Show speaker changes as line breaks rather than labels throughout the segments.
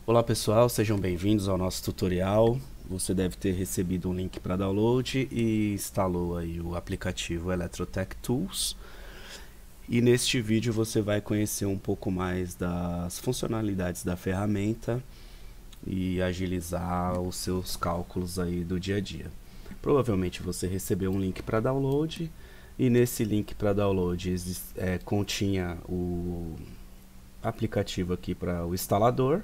Olá pessoal, sejam bem-vindos ao nosso tutorial. Você deve ter recebido um link para download e instalou aí o aplicativo Electrotech Tools. E neste vídeo você vai conhecer um pouco mais das funcionalidades da ferramenta e agilizar os seus cálculos aí do dia a dia. Provavelmente você recebeu um link para download e nesse link para download continha o aplicativo aqui para o instalador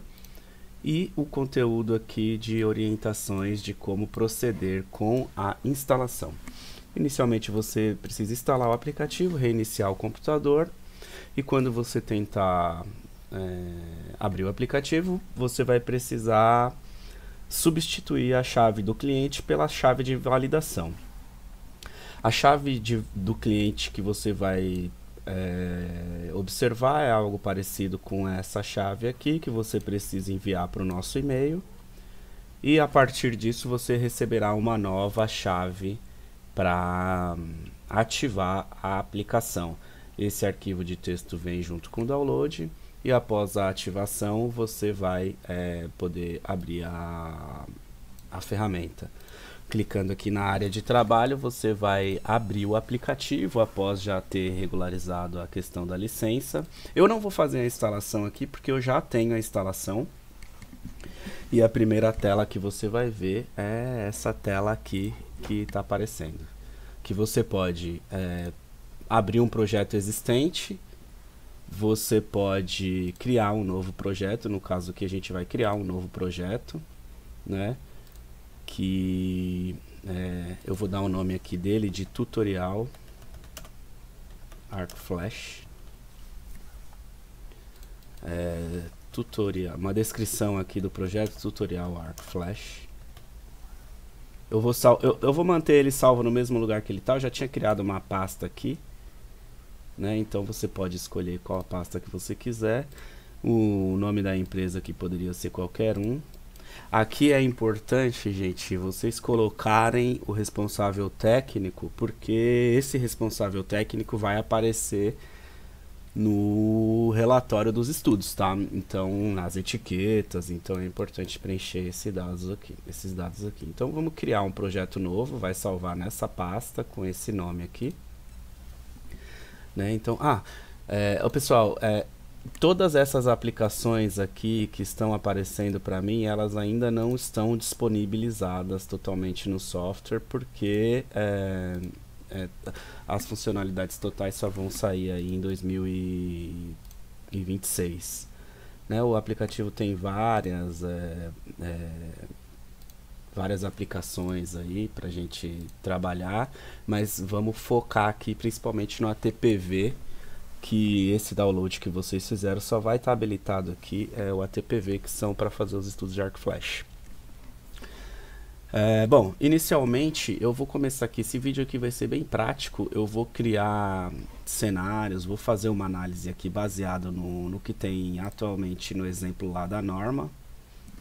e o conteúdo aqui de orientações de como proceder com a instalação. Inicialmente você precisa instalar o aplicativo, reiniciar o computador e quando você tentar abrir o aplicativo, você vai precisar substituir a chave do cliente pela chave de validação. A chave do cliente que você vai observar é algo parecido com essa chave aqui, que você precisa enviar para o nosso e-mail, e a partir disso você receberá uma nova chave para ativar a aplicação. Esse arquivo de texto vem junto com o download e após a ativação você vai poder abrir a ferramenta. Clicando aqui na área de trabalho, você vai abrir o aplicativo após já ter regularizado a questão da licença. Eu não vou fazer a instalação aqui porque eu já tenho a instalação. E a primeira tela que você vai ver é essa tela aqui que está aparecendo. Que você pode abrir um projeto existente, você pode criar um novo projeto, no caso que a gente vai criar um novo projeto, né? Que eu vou dar o nome aqui dele de tutorial ArcFlash. Tutorial, uma descrição aqui do projeto tutorial ArcFlash. Eu vou manter ele salvo no mesmo lugar que ele está. Eu já tinha criado uma pasta aqui, né? Então você pode escolher qual a pasta que você quiser. O nome da empresa aqui poderia ser qualquer um. Aqui é importante, gente, vocês colocarem o responsável técnico, porque esse responsável técnico vai aparecer no relatório dos estudos, tá? Então, nas etiquetas, então é importante preencher esses dados aqui. Então, vamos criar um projeto novo, vai salvar nessa pasta com esse nome aqui, né? Então, pessoal, todas essas aplicações aqui que estão aparecendo para mim, elas ainda não estão disponibilizadas totalmente no software, porque as funcionalidades totais só vão sair aí em 2026. Né? O aplicativo tem várias aplicações aí para a gente trabalhar, mas vamos focar aqui principalmente no ATPV, que esse download que vocês fizeram só vai estar habilitado aqui, o ATPV, que são para fazer os estudos de ArcFlash. Bom, inicialmente eu vou começar aqui, esse vídeo aqui vai ser bem prático, eu vou criar cenários, vou fazer uma análise aqui baseado no que tem atualmente no exemplo lá da norma,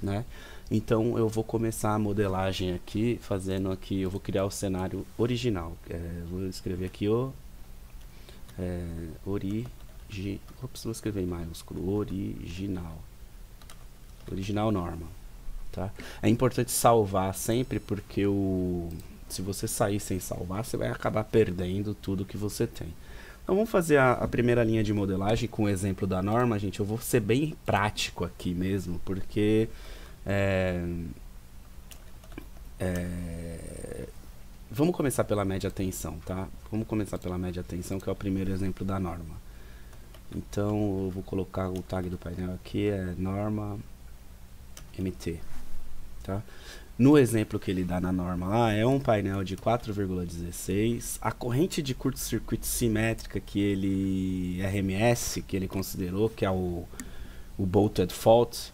né? Então eu vou começar a modelagem aqui, fazendo aqui, eu vou criar o cenário original, vou escrever aqui vou escrever em maiúsculo, original norma, tá? É importante salvar sempre, porque se você sair sem salvar, você vai acabar perdendo tudo que você tem. Então vamos fazer a primeira linha de modelagem com o exemplo da norma, gente. Eu vou ser bem prático aqui mesmo, porque vamos começar pela média tensão, tá? Vamos começar pela média tensão, que é o primeiro exemplo da norma. Então eu vou colocar o tag do painel aqui, norma MT, tá? No exemplo que ele dá na norma lá, é um painel de 4,16. A corrente de curto-circuito simétrica que ele, RMS, que ele considerou, que é o bolted fault,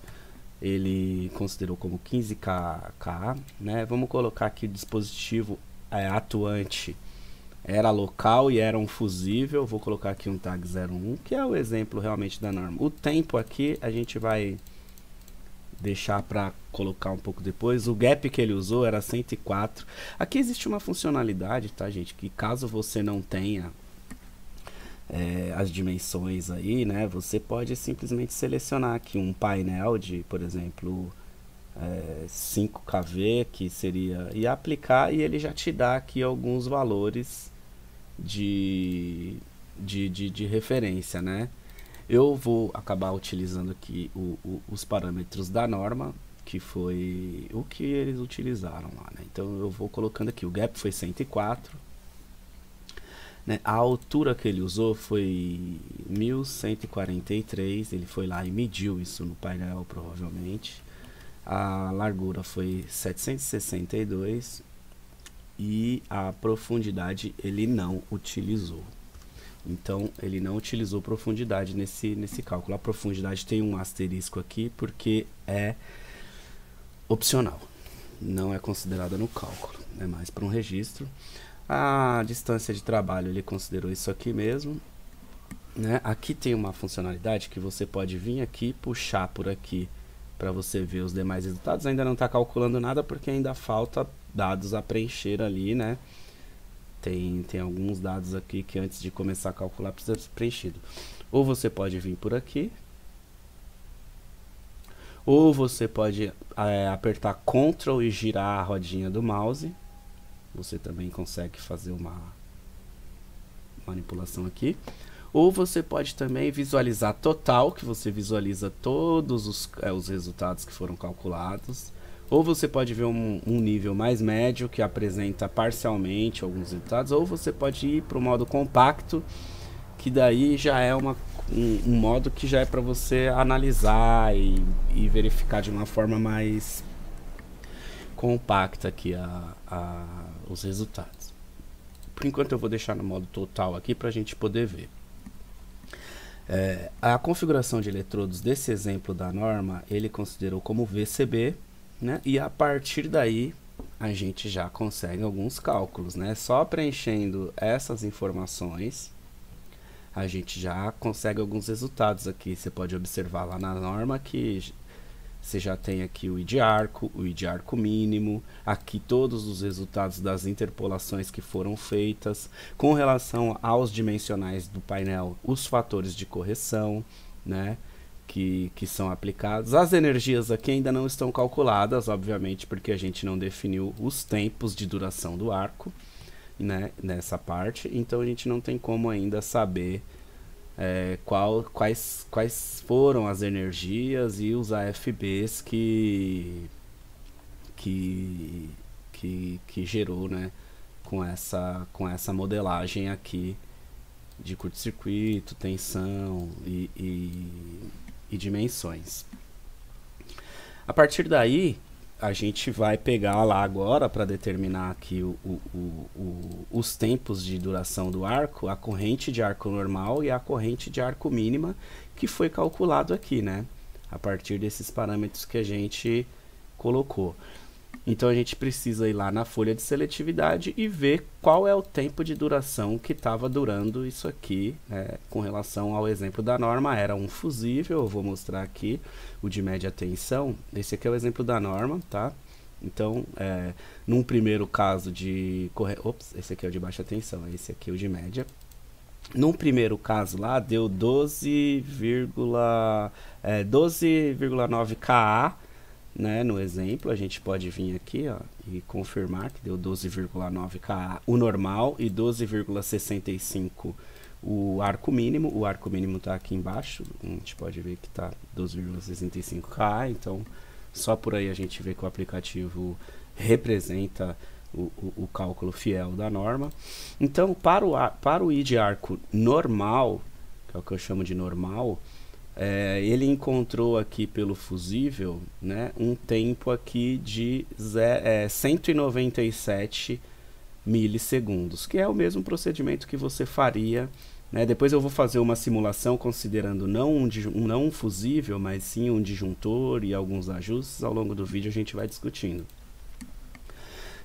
ele considerou como 15 kA, né? Vamos colocar aqui o dispositivo atuante era local e era um fusível. Vou colocar aqui um tag 01, que é o exemplo realmente da norma. O tempo aqui a gente vai deixar para colocar um pouco depois. O gap que ele usou era 104. Aqui existe uma funcionalidade, tá, gente, que caso você não tenha as dimensões aí, né? Você pode simplesmente selecionar aqui um painel de, por exemplo, 5kV, que seria, e aplicar, e ele já te dá aqui alguns valores de referência, né? Eu vou acabar utilizando aqui os parâmetros da norma, que foi o que eles utilizaram lá, né? Então eu vou colocando aqui, o gap foi 104, né? A altura que ele usou foi 1143, ele foi lá e mediu isso no painel, provavelmente. A largura foi 762 e a profundidade ele não utilizou. Então ele não utilizou profundidade nesse cálculo. A profundidade tem um asterisco aqui porque é opcional, não é considerada no cálculo, é mais para um registro. A distância de trabalho ele considerou isso aqui mesmo, né? Aqui tem uma funcionalidade que você pode vir aqui e puxar por aqui para você ver os demais resultados. Ainda não está calculando nada porque ainda falta dados a preencher ali, né? Tem alguns dados aqui que antes de começar a calcular precisa ser preenchido. Ou você pode vir por aqui, ou você pode apertar Ctrl e girar a rodinha do mouse. Você também consegue fazer uma manipulação aqui. Ou você pode também visualizar total, que você visualiza todos os resultados que foram calculados. Ou você pode ver um nível mais médio, que apresenta parcialmente alguns resultados. Ou você pode ir para o modo compacto, que daí já é um modo que já é para você analisar e verificar de uma forma mais compacta aqui os resultados. Por enquanto eu vou deixar no modo total aqui para a gente poder ver. A configuração de eletrodos desse exemplo da norma, ele considerou como VCB, né? E a partir daí a gente já consegue alguns cálculos, né? Só preenchendo essas informações a gente já consegue alguns resultados aqui. Você pode observar lá na norma que você já tem aqui o id arco mínimo, aqui todos os resultados das interpolações que foram feitas, com relação aos dimensionais do painel, os fatores de correção, né, que são aplicados. As energias aqui ainda não estão calculadas, obviamente, porque a gente não definiu os tempos de duração do arco, né, nessa parte, então a gente não tem como ainda saber quais foram as energias e os AFBs que gerou, né, com essa modelagem aqui de curto-circuito, tensão e dimensões. A partir daí a gente vai pegar lá agora para determinar aqui os tempos de duração do arco, a corrente de arco normal e a corrente de arco mínima, que foi calculado aqui, né? A partir desses parâmetros que a gente colocou. Então a gente precisa ir lá na folha de seletividade e ver qual é o tempo de duração que estava durando isso aqui, com relação ao exemplo da norma. Era um fusível, eu vou mostrar aqui o de média tensão. Esse aqui é o exemplo da norma, tá? Então, num primeiro caso de esse aqui é o de baixa tensão, esse aqui é o de média. Num primeiro caso lá deu 12,9 kA, né, no exemplo. A gente pode vir aqui, ó, e confirmar que deu 12,9 kA o normal e 12,65 o arco mínimo. O arco mínimo está aqui embaixo, a gente pode ver que está 12,65 kA, então só por aí a gente vê que o aplicativo representa o cálculo fiel da norma. Então, para o id arco normal, que é o que eu chamo de normal, ele encontrou aqui pelo fusível, né, um tempo aqui de 197 milissegundos, que é o mesmo procedimento que você faria, né? Depois eu vou fazer uma simulação considerando não um fusível, mas sim um disjuntor e alguns ajustes. Ao longo do vídeo a gente vai discutindo.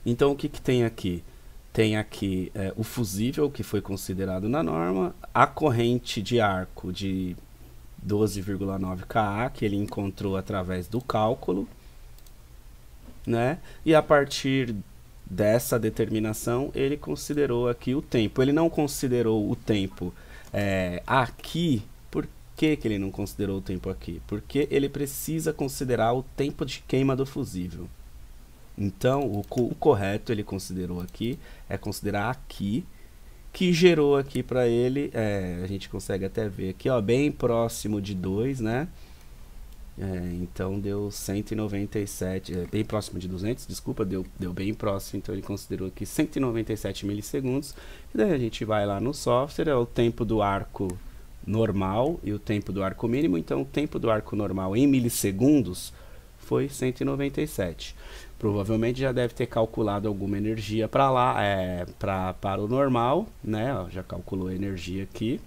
Então o que tem aqui? Tem aqui o fusível, que foi considerado na norma, a corrente de arco de 12,9 kA, que ele encontrou através do cálculo, né? E a partir dessa determinação, ele considerou aqui o tempo. Ele não considerou o tempo Aqui, por que que ele não considerou o tempo aqui? Porque ele precisa considerar o tempo de queima do fusível. Então, o correto ele considerou aqui, é considerar aqui, que gerou aqui para ele, a gente consegue até ver aqui, ó, bem próximo de 2, né? Então deu 197, bem próximo de 200, desculpa, deu bem próximo, então ele considerou aqui 197 milissegundos. E daí a gente vai lá no software, é o tempo do arco normal e o tempo do arco mínimo. Então o tempo do arco normal em milissegundos foi 197. Provavelmente já deve ter calculado alguma energia para lá, para o normal, né? Ó, já calculou a energia aqui.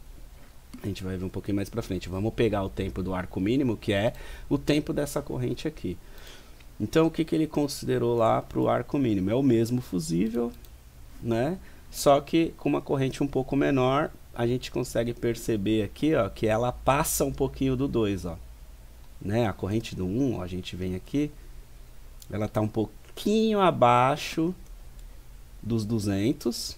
A gente vai ver um pouquinho mais para frente. Vamos pegar o tempo do arco mínimo, que é o tempo dessa corrente aqui. Então, o que que ele considerou lá para o arco mínimo? É o mesmo fusível, né? Só que com uma corrente um pouco menor, a gente consegue perceber aqui, ó, que ela passa um pouquinho do 2, ó. Né? A corrente do 1, ó, a gente vem aqui, ela está um pouquinho abaixo dos 200,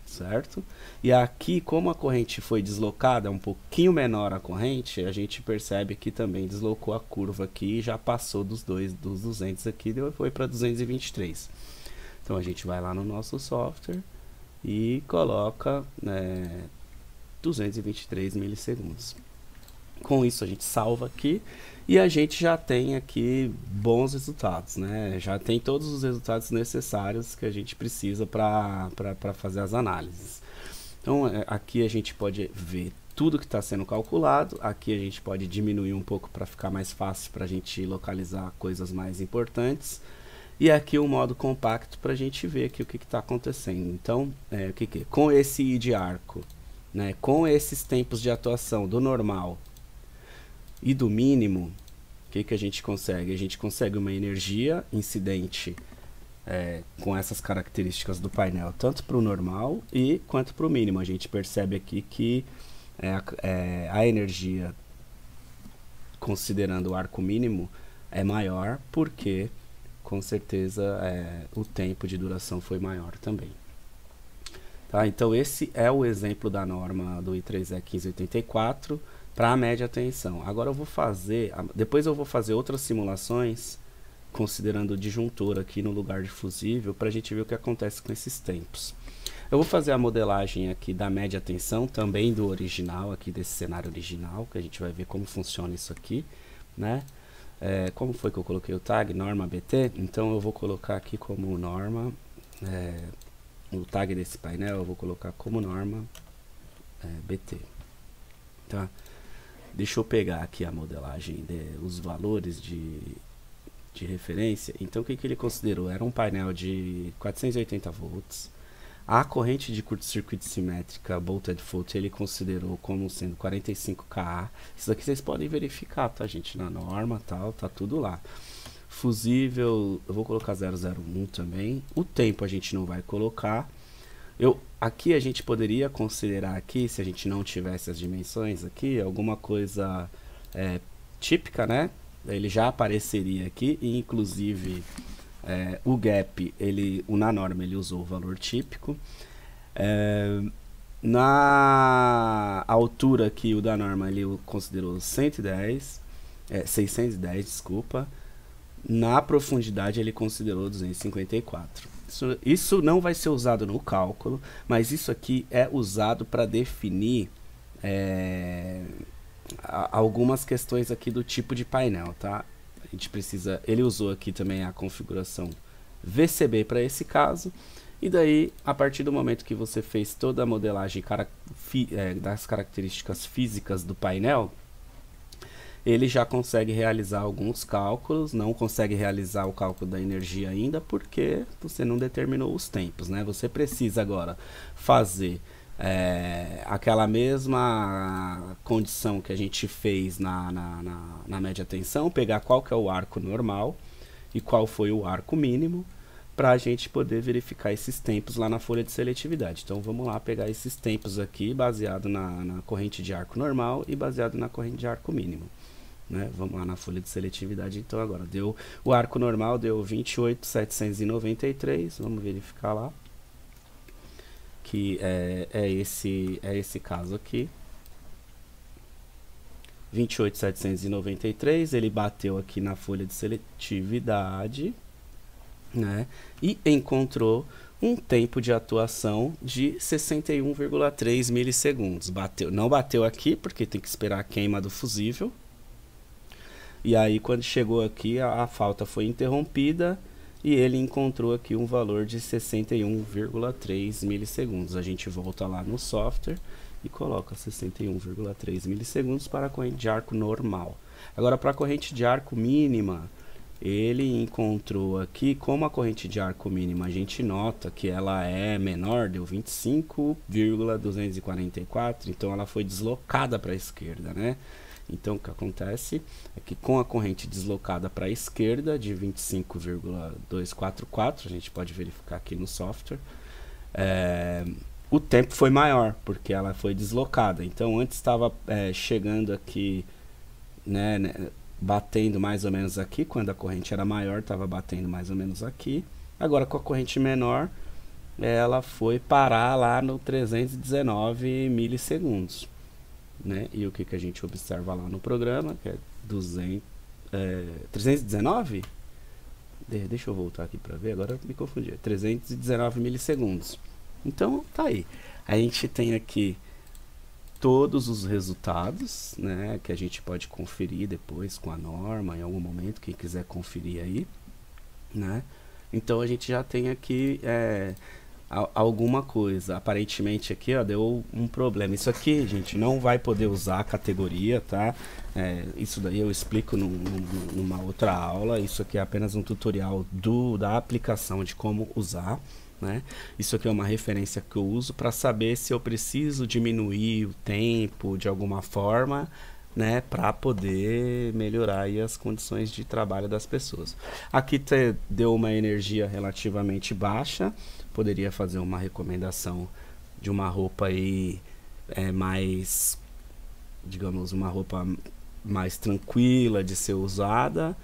certo? E aqui, como a corrente foi deslocada, um pouquinho menor a corrente, a gente percebe que também deslocou a curva aqui e já passou dos 200 aqui, foi para 223. Então a gente vai lá no nosso software e coloca 223 milissegundos. Com isso a gente salva aqui e a gente já tem aqui bons resultados, né? Já tem todos os resultados necessários que a gente precisa para fazer as análises. Então aqui a gente pode ver tudo que está sendo calculado, aqui a gente pode diminuir um pouco para ficar mais fácil para a gente localizar coisas mais importantes. E aqui o modo compacto para a gente ver aqui o que está acontecendo. Então, com esse I de arco, né, com esses tempos de atuação do normal e do mínimo, o que a gente consegue? A gente consegue uma energia incidente com essas características do painel, tanto para o normal e quanto para o mínimo. A gente percebe aqui que a energia, considerando o arco mínimo, é maior, porque com certeza o tempo de duração foi maior também. Tá? Então esse é o exemplo da norma do I3E 1584 para a média tensão. Agora depois eu vou fazer outras simulações considerando o disjuntor aqui no lugar de fusível para a gente ver o que acontece com esses tempos. Eu vou fazer a modelagem aqui da média tensão, também do original, aqui desse cenário original, que a gente vai ver como funciona isso aqui, né? Como foi que eu coloquei o tag? Norma BT. Então eu vou colocar aqui como norma, o tag desse painel eu vou colocar como norma BT. Tá? Deixa eu pegar aqui a modelagem, os valores de referência. Então o que ele considerou? Era um painel de 480 volts. A corrente de curto-circuito simétrica bolted fault ele considerou como sendo 45 kA. Isso aqui vocês podem verificar, tá, gente? Na norma, tal, tá tudo lá. Fusível, eu vou colocar 001 também. O tempo a gente não vai colocar. Aqui a gente poderia considerar aqui, se a gente não tivesse as dimensões aqui, alguma coisa típica, né? Ele já apareceria aqui, e inclusive o gap, na norma ele usou o valor típico. Na altura aqui, o da norma ele considerou 610, desculpa. Na profundidade ele considerou 254. Isso não vai ser usado no cálculo, mas isso aqui é usado para definir algumas questões aqui do tipo de painel, tá? A gente precisa, ele usou aqui também a configuração VCB para esse caso, e daí, a partir do momento que você fez toda a modelagem das características físicas do painel, ele já consegue realizar alguns cálculos. Não consegue realizar o cálculo da energia ainda, porque você não determinou os tempos, né? Você precisa agora fazer aquela mesma condição que a gente fez na média tensão, pegar qual que é o arco normal e qual foi o arco mínimo, para a gente poder verificar esses tempos lá na folha de seletividade. Então vamos lá pegar esses tempos aqui, baseado na corrente de arco normal e baseado na corrente de arco mínimo, né? Vamos lá na folha de seletividade. Então agora deu o arco normal, deu 28.793, vamos verificar lá. que é esse caso aqui. 28.793, ele bateu aqui na folha de seletividade, né, e encontrou um tempo de atuação de 61,3 milissegundos. Não bateu aqui, porque tem que esperar a queima do fusível. E aí, quando chegou aqui, a falta foi interrompida e ele encontrou aqui um valor de 61,3 milissegundos. A gente volta lá no software e coloca 61,3 milissegundos para a corrente de arco normal. Agora, para a corrente de arco mínima, ele encontrou aqui, como a corrente de arco mínima, a gente nota que ela é menor, deu 25,244, então ela foi deslocada para a esquerda, né? Então, o que acontece é que com a corrente deslocada para a esquerda, de 25,244, a gente pode verificar aqui no software, o tempo foi maior, porque ela foi deslocada. Então, antes estava chegando aqui, né, batendo mais ou menos aqui, quando a corrente era maior, estava batendo mais ou menos aqui. Agora, com a corrente menor, ela foi parar lá no 319 milissegundos. Né? E o que a gente observa lá no programa, que é 319? Deixa eu voltar aqui para ver, agora eu me confundi. 319 milissegundos. Então, tá aí. A gente tem aqui todos os resultados, né, que a gente pode conferir depois com a norma, em algum momento, quem quiser conferir aí, né? Então, a gente já tem aqui alguma coisa. Aparentemente aqui, ó, deu um problema. Isso aqui, gente, não vai poder usar a categoria, tá? Isso daí eu explico numa outra aula. Isso aqui é apenas um tutorial da aplicação de como usar, né? Isso aqui é uma referência que eu uso para saber se eu preciso diminuir o tempo de alguma forma, né, para poder melhorar aí as condições de trabalho das pessoas. Aqui deu uma energia relativamente baixa. Poderia fazer uma recomendação de uma roupa aí mais, digamos, uma roupa mais tranquila de ser usada,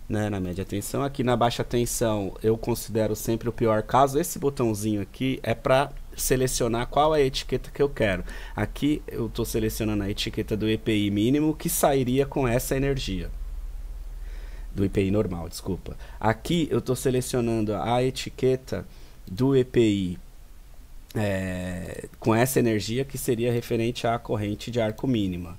né, na média tensão. Aqui na baixa tensão eu considero sempre o pior caso. Esse botãozinho aqui é para selecionar qual é a etiqueta que eu quero. Aqui eu estou selecionando a etiqueta do EPI mínimo, que sairia com essa energia. Do EPI normal, desculpa. Aqui eu estou selecionando a etiqueta do EPI com essa energia, que seria referente à corrente de arco mínima,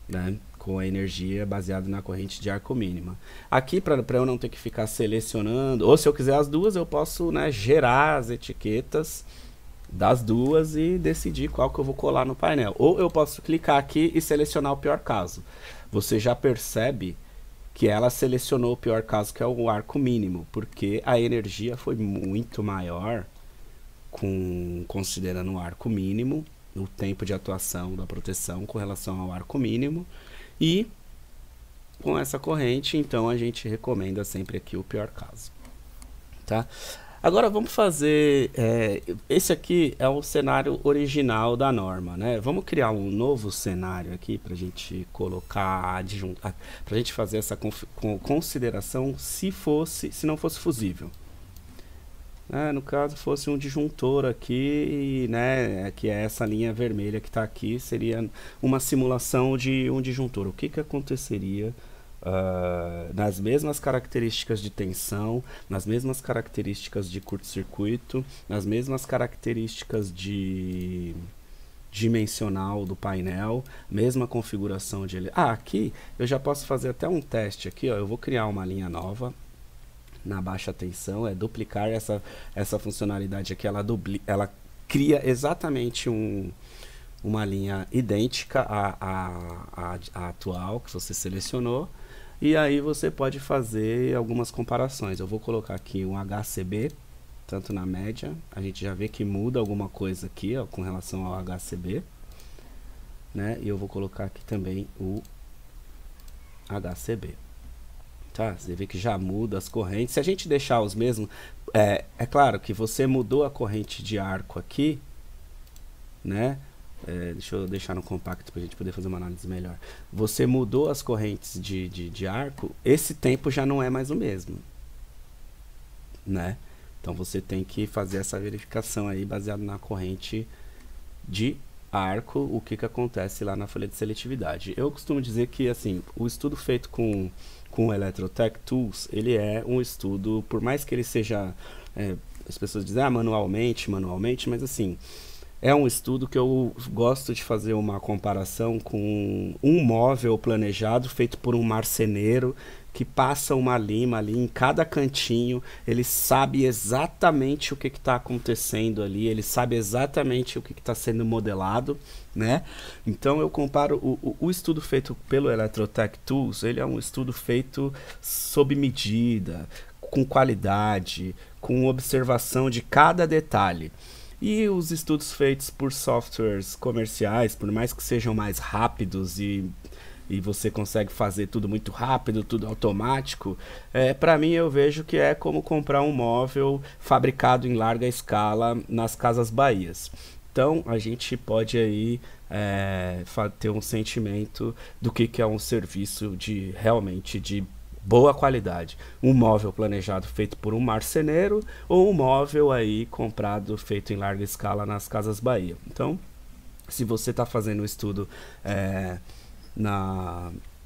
né? Com a energia baseada na corrente de arco mínima. Aqui, para eu não ter que ficar selecionando, ou se eu quiser as duas, eu posso, né, gerar as etiquetas das duas e decidir qual que eu vou colar no painel. Ou eu posso clicar aqui e selecionar o pior caso. Você já percebe que ela selecionou o pior caso, que é o arco mínimo, porque a energia foi muito maior, considerando o arco mínimo, o tempo de atuação da proteção com relação ao arco mínimo, e com essa corrente, então, a gente recomenda sempre aqui o pior caso, tá? Agora vamos fazer, esse aqui é o cenário original da norma, né? Vamos criar um novo cenário aqui para a gente colocar, para a gente fazer essa consideração se não fosse fusível. No caso, fosse um disjuntor aqui, né, que é essa linha vermelha que está aqui, seria uma simulação de um disjuntor. O que aconteceria nas mesmas características de tensão, nas mesmas características de curto-circuito, nas mesmas características de dimensional do painel, mesma configuração de... aqui eu já posso fazer até um teste aqui, ó. Eu vou criar uma linha nova na baixa tensão, duplicar essa funcionalidade aqui, ela cria exatamente uma linha idêntica à atual que você selecionou, e aí você pode fazer algumas comparações. Eu vou colocar aqui um HCB, tanto na média, a gente já vê que muda alguma coisa aqui, ó, com relação ao HCB, né? E eu vou colocar aqui também o HCB. Tá, você vê que já muda as correntes. Se a gente deixar os mesmos, é claro que você mudou a corrente de arco aqui, né? Deixa eu deixar no compacto para a gente poder fazer uma análise melhor. Você mudou as correntes de arco, esse tempo já não é mais o mesmo, né? Então você tem que fazer essa verificação aí baseado na corrente de arco, o que acontece lá na folha de seletividade. Eu costumo dizer que assim, o estudo feito com o Electrotech Tools, ele é um estudo, por mais que ele seja, as pessoas dizem, manualmente, mas assim, é um estudo que eu gosto de fazer uma comparação com um móvel planejado feito por um marceneiro que passa uma lima ali em cada cantinho, ele sabe exatamente o que está acontecendo ali, ele sabe exatamente o que está sendo modelado, né? Então eu comparo o estudo feito pelo Electrotech Tools, ele é um estudo feito sob medida, com qualidade, com observação de cada detalhe. E os estudos feitos por softwares comerciais, por mais que sejam mais rápidos e você consegue fazer tudo muito rápido, tudo automático, para mim eu vejo que é como comprar um móvel fabricado em larga escala nas Casas Bahias. Então a gente pode aí ter um sentimento do que é um serviço de realmente de boa qualidade. Um móvel planejado feito por um marceneiro ou um móvel aí comprado, feito em larga escala nas Casas Bahia. Então, se você está fazendo um estudo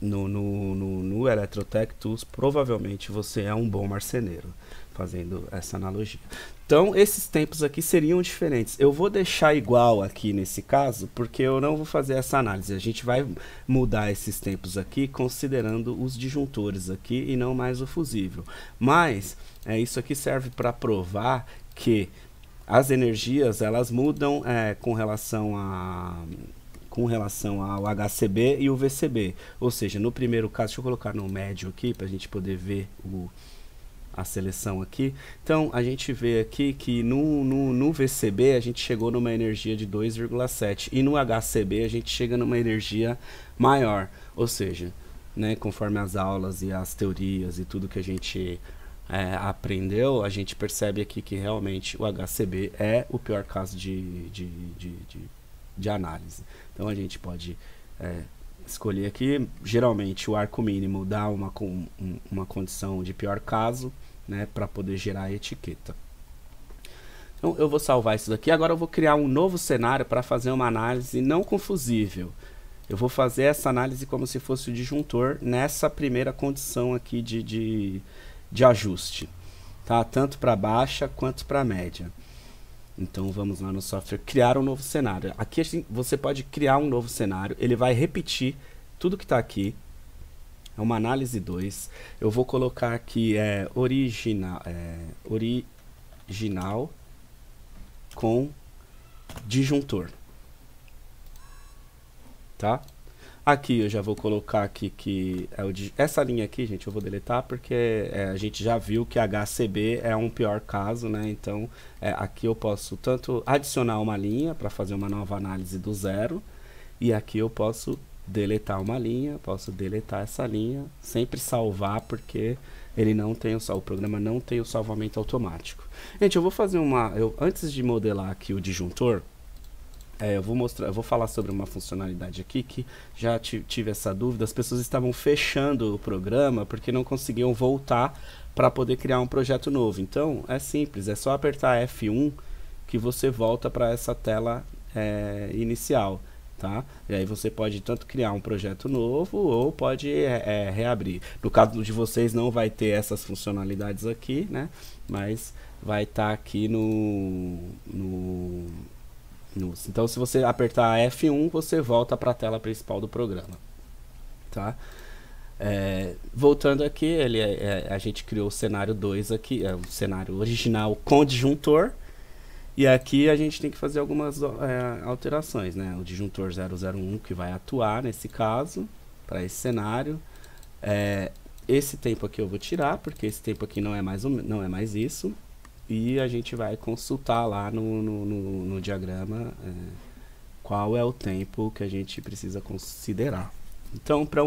no Electrotech Tools, provavelmente você é um bom marceneiro, fazendo essa analogia. Então, esses tempos aqui seriam diferentes. Eu vou deixar igual aqui nesse caso, porque eu não vou fazer essa análise. A gente vai mudar esses tempos aqui, considerando os disjuntores aqui e não mais o fusível. Mas, isso aqui serve para provar que as energias, elas mudam com relação ao HCB e o VCB. Ou seja, no primeiro caso, deixa eu colocar no médio aqui, para a gente poder ver a seleção aqui. Então a gente vê aqui que no VCB a gente chegou numa energia de 2,7 e no HCB a gente chega numa energia maior, ou seja, né, conforme as aulas e as teorias e tudo que a gente aprendeu, a gente percebe aqui que realmente o HCB é o pior caso de análise. Então a gente pode escolher aqui, geralmente o arco mínimo dá uma condição de pior caso, né, para poder gerar a etiqueta. Então eu vou salvar isso daqui. Agora eu vou criar um novo cenário para fazer uma análise não confusível. Eu vou fazer essa análise como se fosse o disjuntor nessa primeira condição aqui de ajuste, tá? Tanto para baixa quanto para média. Então vamos lá no software, criar um novo cenário. Aqui você pode criar um novo cenário, ele vai repetir tudo que está aqui. É uma análise 2. Eu vou colocar aqui original com disjuntor. Tá? Aqui eu já vou colocar aqui que essa linha aqui, gente, eu vou deletar porque a gente já viu que HCB é um pior caso, né? Então aqui eu posso tanto adicionar uma linha para fazer uma nova análise do zero, e aqui eu posso deletar uma linha, posso deletar essa linha, sempre salvar porque ele não tem o programa não tem o salvamento automático. Gente, eu vou fazer antes de modelar aqui o disjuntor, eu vou falar sobre uma funcionalidade aqui que já tive essa dúvida. As pessoas estavam fechando o programa porque não conseguiam voltar para poder criar um projeto novo. Então é simples, é só apertar F1 que você volta para essa tela inicial, tá? E aí você pode tanto criar um projeto novo ou pode reabrir. No caso de vocês não vai ter essas funcionalidades aqui, né? Mas vai estar aqui então se você apertar F1 você volta para a tela principal do programa, tá? Voltando aqui, a gente criou o cenário 2 aqui, o cenário original com disjuntor, e aqui a gente tem que fazer algumas alterações, né? O disjuntor 001 que vai atuar nesse caso para esse cenário. Esse tempo aqui eu vou tirar porque esse tempo aqui não é mais isso. E a gente vai consultar lá no diagrama qual é o tempo que a gente precisa considerar. Então, para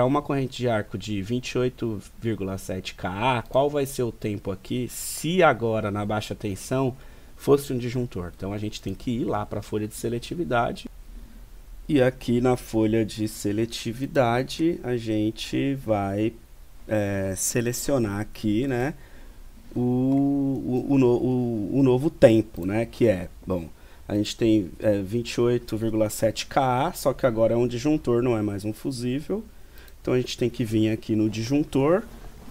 uma corrente de arco de 28,7 kA, qual vai ser o tempo aqui se agora na baixa tensão fosse um disjuntor? Então a gente tem que ir lá para a folha de seletividade. E aqui na folha de seletividade a gente vai selecionar aqui, né, o novo tempo, né? Que é, bom, a gente tem 28,7 kA, só que agora é um disjuntor, não é mais um fusível. Então a gente tem que vir aqui no disjuntor,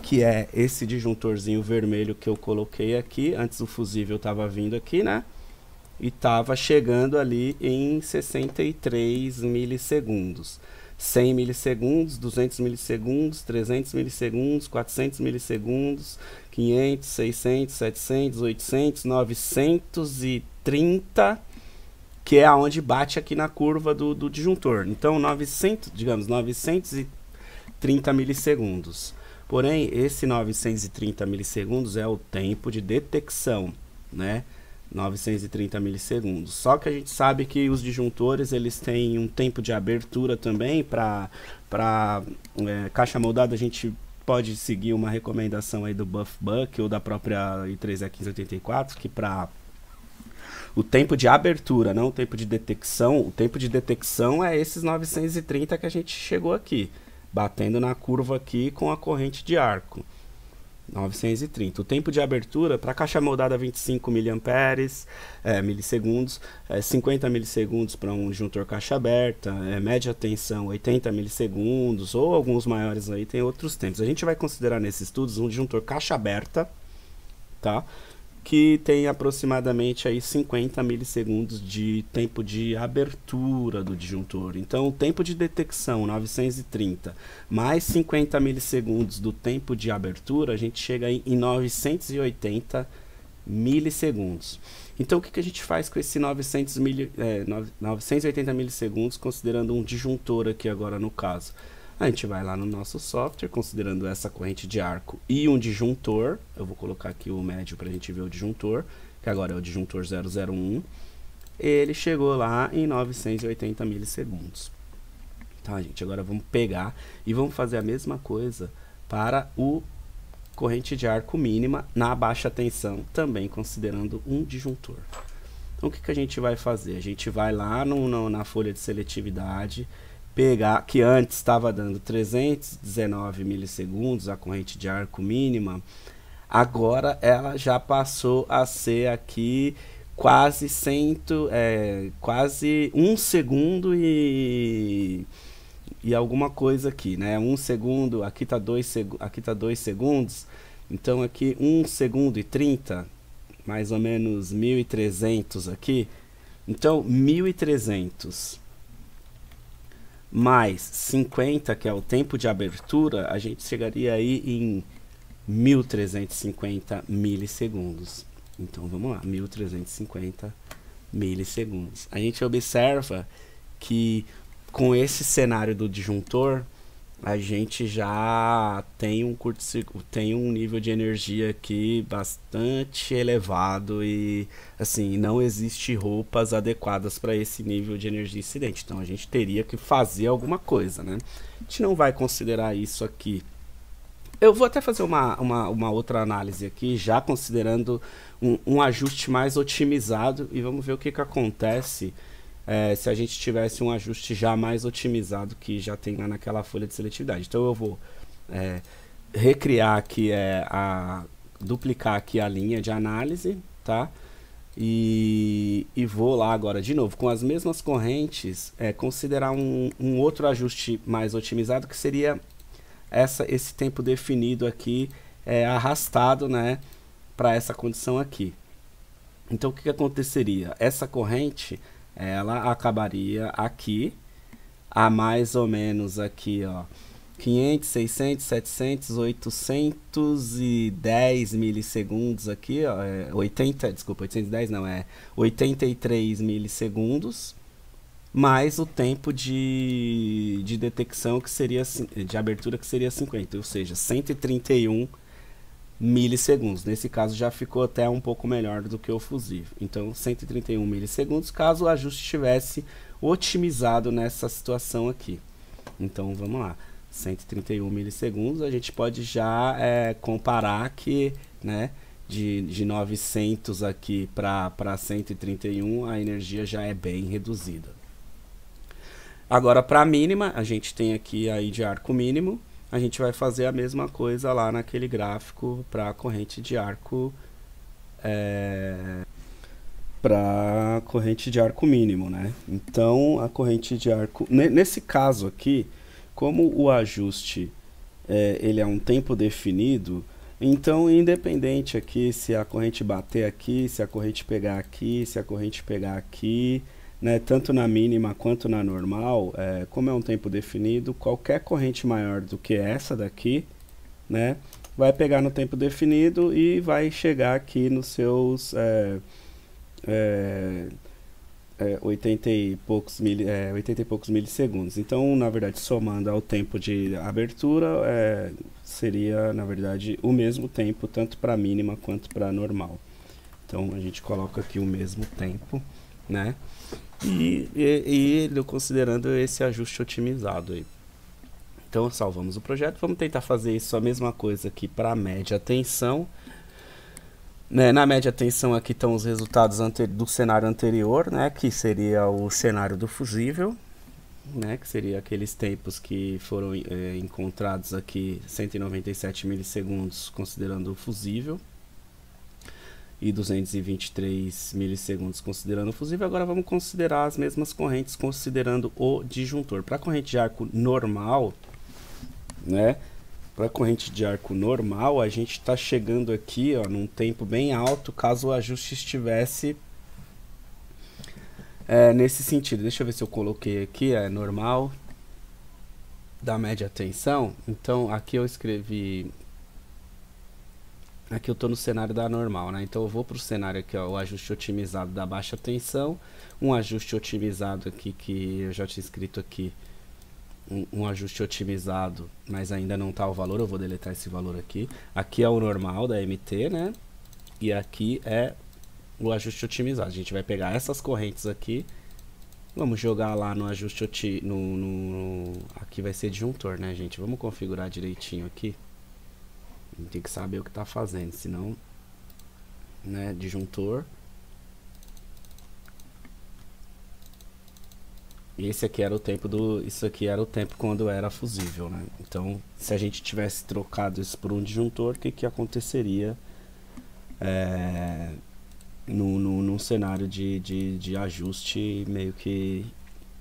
que é esse disjuntorzinho vermelho que eu coloquei aqui. Antes o fusível estava vindo aqui, né? E estava chegando ali em 63 milissegundos. 100 milissegundos, 200 milissegundos, 300 milissegundos, 400 milissegundos, 500, 600, 700, 800, 930, que é aonde bate aqui na curva do disjuntor. Então, 900, digamos, 930 milissegundos. Porém, esse 930 milissegundos é o tempo de detecção, né? 930 milissegundos. Só que a gente sabe que os disjuntores eles têm um tempo de abertura também para caixa moldada. A gente pode seguir uma recomendação aí do Buff-Buck ou da própria i3E1584, que para o tempo de abertura, não o tempo de detecção, o tempo de detecção é esses 930 que a gente chegou aqui, batendo na curva aqui com a corrente de arco. 930. O tempo de abertura para caixa moldada 25 milissegundos, 50 milissegundos para um disjuntor caixa aberta, média tensão 80 milissegundos, ou alguns maiores aí tem outros tempos. A gente vai considerar nesses estudos um disjuntor caixa aberta, tá? Que tem aproximadamente aí 50 milissegundos de tempo de abertura do disjuntor. Então, o tempo de detecção, 930, mais 50 milissegundos do tempo de abertura, a gente chega aí em 980 milissegundos. Então, o que a gente faz com esse 980 milissegundos, considerando um disjuntor aqui agora no caso? A gente vai lá no nosso software, considerando essa corrente de arco e um disjuntor. Eu vou colocar aqui o médio para a gente ver o disjuntor, que agora é o disjuntor 001. Ele chegou lá em 980 milissegundos. Tá, gente? Agora vamos pegar e vamos fazer a mesma coisa para o corrente de arco mínima na baixa tensão, também considerando um disjuntor. Então, o que a gente vai fazer? A gente vai lá na folha de seletividade, pegar, que antes estava dando 319 milissegundos, a corrente de arco mínima, agora ela já passou a ser aqui quase quase 1 segundo e alguma coisa aqui, né? 1 segundo, aqui tá 2 segundos, então aqui 1 segundo e 30, mais ou menos 1.300 aqui. Então 1.300 mais 50, que é o tempo de abertura, a gente chegaria aí em 1.350 milissegundos. Então vamos lá, 1.350 milissegundos. A gente observa que com esse cenário do disjuntor, a gente já tem um nível de energia aqui bastante elevado e assim, não existe roupas adequadas para esse nível de energia incidente. Então a gente teria que fazer alguma coisa, né? A gente não vai considerar isso aqui. Eu vou até fazer uma outra análise aqui, já considerando um ajuste mais otimizado, e vamos ver o que acontece se a gente tivesse um ajuste já mais otimizado que já tem lá naquela folha de seletividade. Então eu vou recriar aqui, duplicar aqui a linha de análise, tá? E vou lá agora de novo com as mesmas correntes, considerar um outro ajuste mais otimizado, que seria esse tempo definido aqui, arrastado, né, para essa condição aqui. Então o que aconteceria? Essa corrente ela acabaria aqui a mais ou menos aqui, ó, 500, 600, 700, 810 milissegundos aqui, ó, 810 não, 83 milissegundos, mais o tempo de detecção, que seria, de abertura, que seria 50, ou seja, 131 milissegundos. Nesse caso já ficou até um pouco melhor do que o fusível. Então 131 milissegundos, caso o ajuste estivesse otimizado nessa situação aqui. Então vamos lá, 131 milissegundos, a gente pode já comparar que, né, de 900 aqui para 131, a energia já é bem reduzida. Agora para a mínima, a gente tem aqui aí de arco mínimo, a gente vai fazer a mesma coisa lá naquele gráfico para a corrente de arco, para corrente de arco mínimo, né? Então a corrente de arco, nesse caso aqui, como o ajuste ele é um tempo definido, então independente aqui se a corrente bater aqui, se a corrente pegar aqui, se a corrente pegar aqui, né, tanto na mínima quanto na normal, como é um tempo definido, qualquer corrente maior do que essa daqui, né, vai pegar no tempo definido e vai chegar aqui nos seus 80 e poucos milissegundos. Então, na verdade, somando ao tempo de abertura, seria, na verdade, o mesmo tempo, tanto para a mínima quanto para a normal. Então, a gente coloca aqui o mesmo tempo, né? E considerando esse ajuste otimizado aí. Então, salvamos o projeto. Vamos tentar fazer isso a mesma coisa aqui para a média tensão. Na média tensão aqui estão os resultados do cenário anterior, né, que seria o cenário do fusível, né, que seria aqueles tempos que foram encontrados aqui, 197 milissegundos considerando o fusível e 223 milissegundos considerando o fusível. Agora vamos considerar as mesmas correntes considerando o disjuntor. Para a corrente de arco normal, né, para a corrente de arco normal, a gente está chegando aqui, ó, num tempo bem alto, caso o ajuste estivesse nesse sentido. Deixa eu ver se eu coloquei aqui, normal da média tensão. Então, aqui eu escrevi... Aqui eu estou no cenário da normal, né? Então, eu vou para o cenário aqui, ó, o ajuste otimizado da baixa tensão. Um ajuste otimizado aqui, que eu já tinha escrito aqui, um ajuste otimizado, mas ainda não está o valor, eu vou deletar esse valor aqui. Aqui é o normal da MT, né? E aqui é o ajuste otimizado. A gente vai pegar essas correntes aqui, vamos jogar lá no ajuste aqui vai ser disjuntor, né, gente? Vamos configurar direitinho aqui. A gente tem que saber o que está fazendo, senão, né, disjuntor. E esse aqui era o tempo isso aqui era o tempo quando era fusível, né? Então, se a gente tivesse trocado isso por um disjuntor, o que aconteceria num cenário de ajuste meio que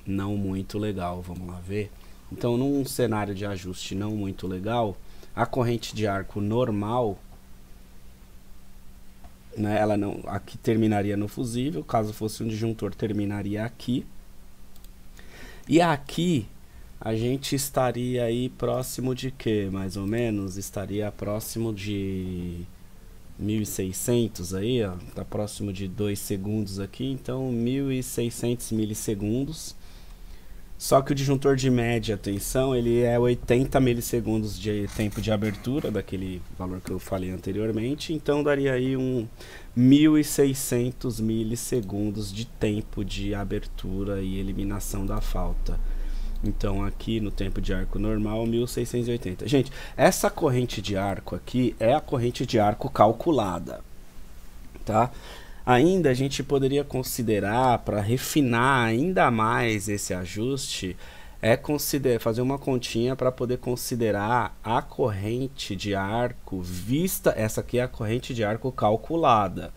não muito legal? Vamos lá ver. Então, num cenário de ajuste não muito legal, a corrente de arco normal, né, ela não, aqui terminaria no fusível. Caso fosse um disjuntor, terminaria aqui. E aqui a gente estaria aí próximo de que, mais ou menos? Estaria próximo de 1600 aí, ó. Tá próximo de 2 segundos aqui, então 1600 milissegundos. Só que o disjuntor de média tensão, ele é 80 milissegundos de tempo de abertura, daquele valor que eu falei anteriormente. Então daria aí 1600 milissegundos de tempo de abertura e eliminação da falta. Então aqui no tempo de arco normal, 1680. Gente, essa corrente de arco aqui é a corrente de arco calculada, tá? Ainda a gente poderia considerar, para refinar ainda mais esse ajuste, fazer uma continha para poder considerar a corrente de arco vista. Essa aqui é a corrente de arco calculada.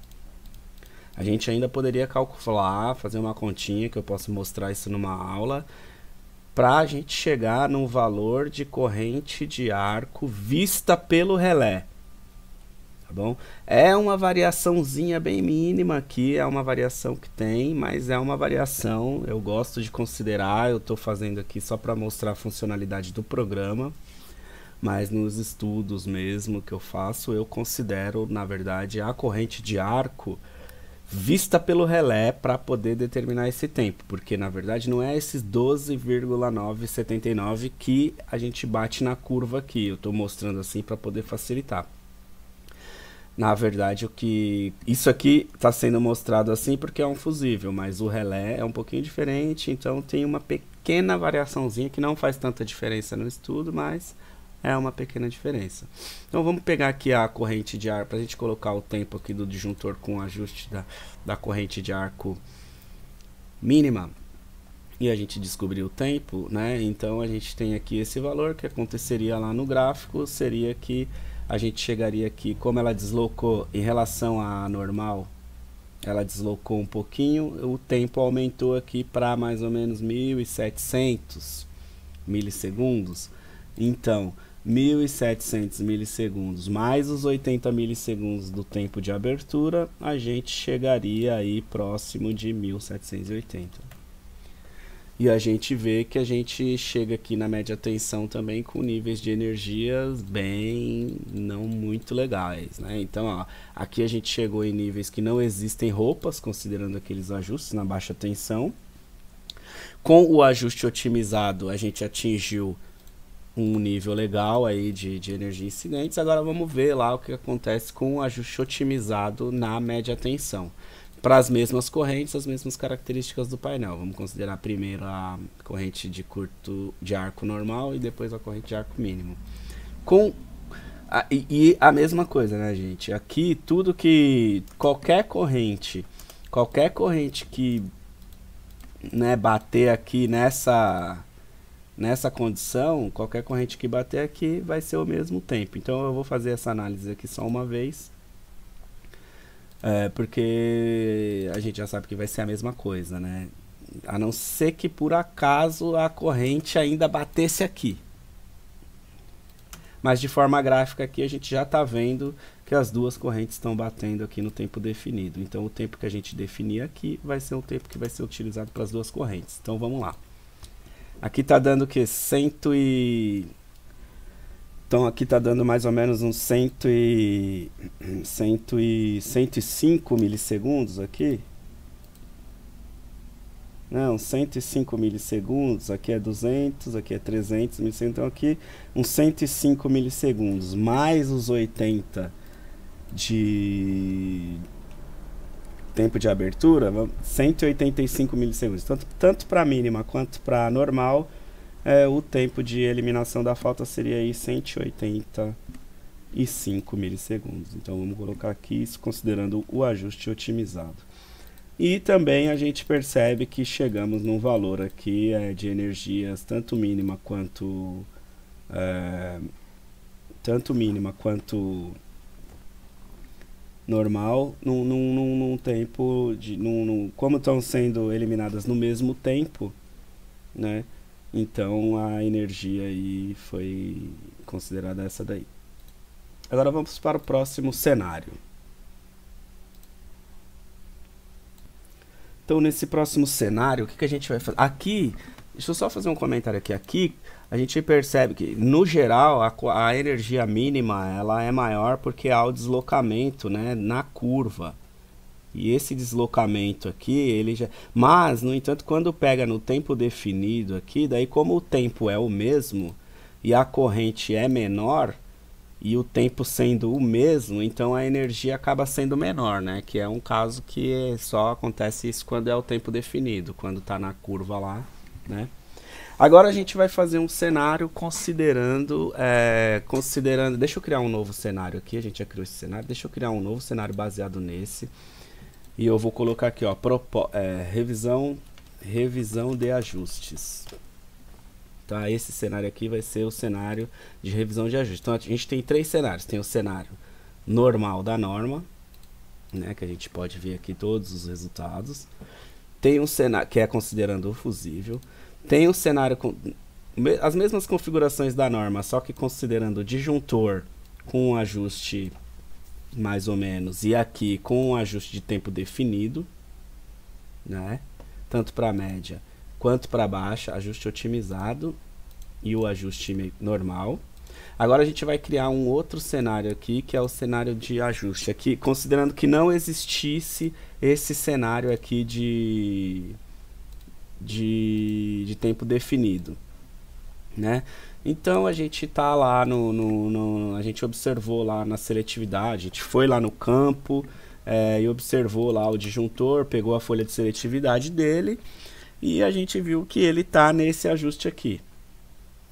A gente ainda poderia calcular, fazer uma continha, que eu posso mostrar isso numa aula, para a gente chegar num valor de corrente de arco vista pelo relé. Tá bom? É uma variaçãozinha bem mínima aqui, é uma variação que tem, mas é uma variação, eu gosto de considerar. Eu estou fazendo aqui só para mostrar a funcionalidade do programa, mas nos estudos mesmo que eu faço, eu considero, na verdade, a corrente de arco vista pelo relé para poder determinar esse tempo, porque na verdade não é esses 12,979 que a gente bate na curva aqui. Eu estou mostrando assim para poder facilitar. Na verdade, isso aqui está sendo mostrado assim porque é um fusível, mas o relé é um pouquinho diferente, então tem uma pequena variaçãozinha que não faz tanta diferença no estudo, mas é uma pequena diferença. Então vamos pegar aqui a corrente de arco, para a gente colocar o tempo aqui do disjuntor com o ajuste da corrente de arco mínima. e a gente descobriu o tempo, né? Então a gente tem aqui esse valor que aconteceria lá no gráfico, seria que a gente chegaria aqui, como ela deslocou em relação à normal, ela deslocou um pouquinho, o tempo aumentou aqui para mais ou menos 1.700 milissegundos. Então, 1.700 milissegundos mais os 80 milissegundos do tempo de abertura, a gente chegaria aí próximo de 1.780. E a gente vê que a gente chega aqui na média tensão também com níveis de energias bem não muito legais, né? Então, ó, aqui a gente chegou em níveis que não existem roupas, considerando aqueles ajustes na baixa tensão. Com o ajuste otimizado, a gente atingiu um nível legal aí de energia incidentes. Agora vamos ver lá o que acontece com o ajuste otimizado na média tensão. Para as mesmas correntes, as mesmas características do painel. Vamos considerar primeiro a corrente de arco normal e depois a corrente de arco mínimo. E a mesma coisa, né, gente? Aqui tudo que qualquer corrente que, né, bater aqui nessa condição, qualquer corrente que bater aqui vai ser o mesmo tempo. Então eu vou fazer essa análise aqui só uma vez. Porque a gente já sabe que vai ser a mesma coisa, né? A não ser que por acaso a corrente ainda batesse aqui. Mas de forma gráfica aqui a gente já está vendo que as duas correntes estão batendo aqui no tempo definido. Então o tempo que a gente definir aqui vai ser o tempo que vai ser utilizado para as duas correntes. Então vamos lá. Aqui está dando o que? Então aqui está dando mais ou menos uns 105 milissegundos aqui. Não, 105 milissegundos, aqui é 200, aqui é 300 milissegundos, então aqui uns 105 milissegundos, mais os 80 de tempo de abertura, 185 milissegundos. Tanto para mínima quanto para normal, o tempo de eliminação da falta seria aí 185 milissegundos. Então vamos colocar aqui isso considerando o ajuste otimizado. E também a gente percebe que chegamos num valor aqui de energias tanto mínima quanto normal, num tempo como estão sendo eliminadas no mesmo tempo, né? Então a energia aí foi considerada essa daí. Agora vamos para o próximo cenário. Então nesse próximo cenário, o que a gente vai fazer? Aqui, deixa eu só fazer um comentário aqui. Aqui a gente percebe que, no geral, a energia mínima ela é maior porque há o deslocamento, né, na curva. E esse deslocamento aqui, mas, no entanto, quando pega no tempo definido aqui, daí como o tempo é o mesmo e a corrente é menor, e o tempo sendo o mesmo, então a energia acaba sendo menor, né? Que é um caso que só acontece isso quando é o tempo definido, quando está na curva lá, né? Agora a gente vai fazer um cenário considerando, deixa eu criar um novo cenário aqui, a gente já criou esse cenário, deixa eu criar um novo cenário baseado nesse. E eu vou colocar aqui, ó, revisão de ajustes. Tá? Esse cenário aqui vai ser o cenário de revisão de ajustes. Então a gente tem três cenários. Tem o cenário normal da norma, né, que a gente pode ver aqui todos os resultados. Tem um cenário que é considerando o fusível. Tem um cenário com as mesmas configurações da norma, só que considerando o disjuntor com um ajuste mais ou menos, e aqui com um ajuste de tempo definido, né? Tanto para média quanto para baixa, ajuste otimizado e o ajuste normal. Agora a gente vai criar um outro cenário aqui, que é o cenário de ajuste, aqui considerando que não existisse esse cenário aqui de tempo definido, né? Então a gente tá lá a gente observou lá na seletividade, a gente foi lá no campo e observou lá o disjuntor, pegou a folha de seletividade dele e a gente viu que ele tá nesse ajuste aqui.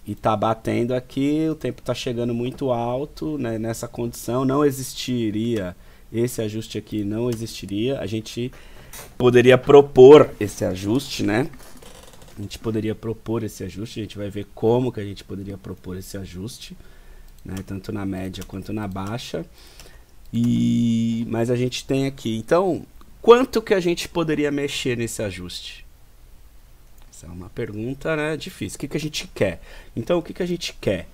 E tá batendo aqui, o tempo tá chegando muito alto, né, nessa condição, não existiria esse ajuste aqui, não existiria. A gente poderia propor esse ajuste, né? A gente poderia propor esse ajuste, a gente vai ver como que a gente poderia propor esse ajuste, né, tanto na média quanto na baixa. Mas a gente tem aqui, então, quanto que a gente poderia mexer nesse ajuste? Essa é uma pergunta, né, difícil. O que a gente quer? Então, o que a gente quer?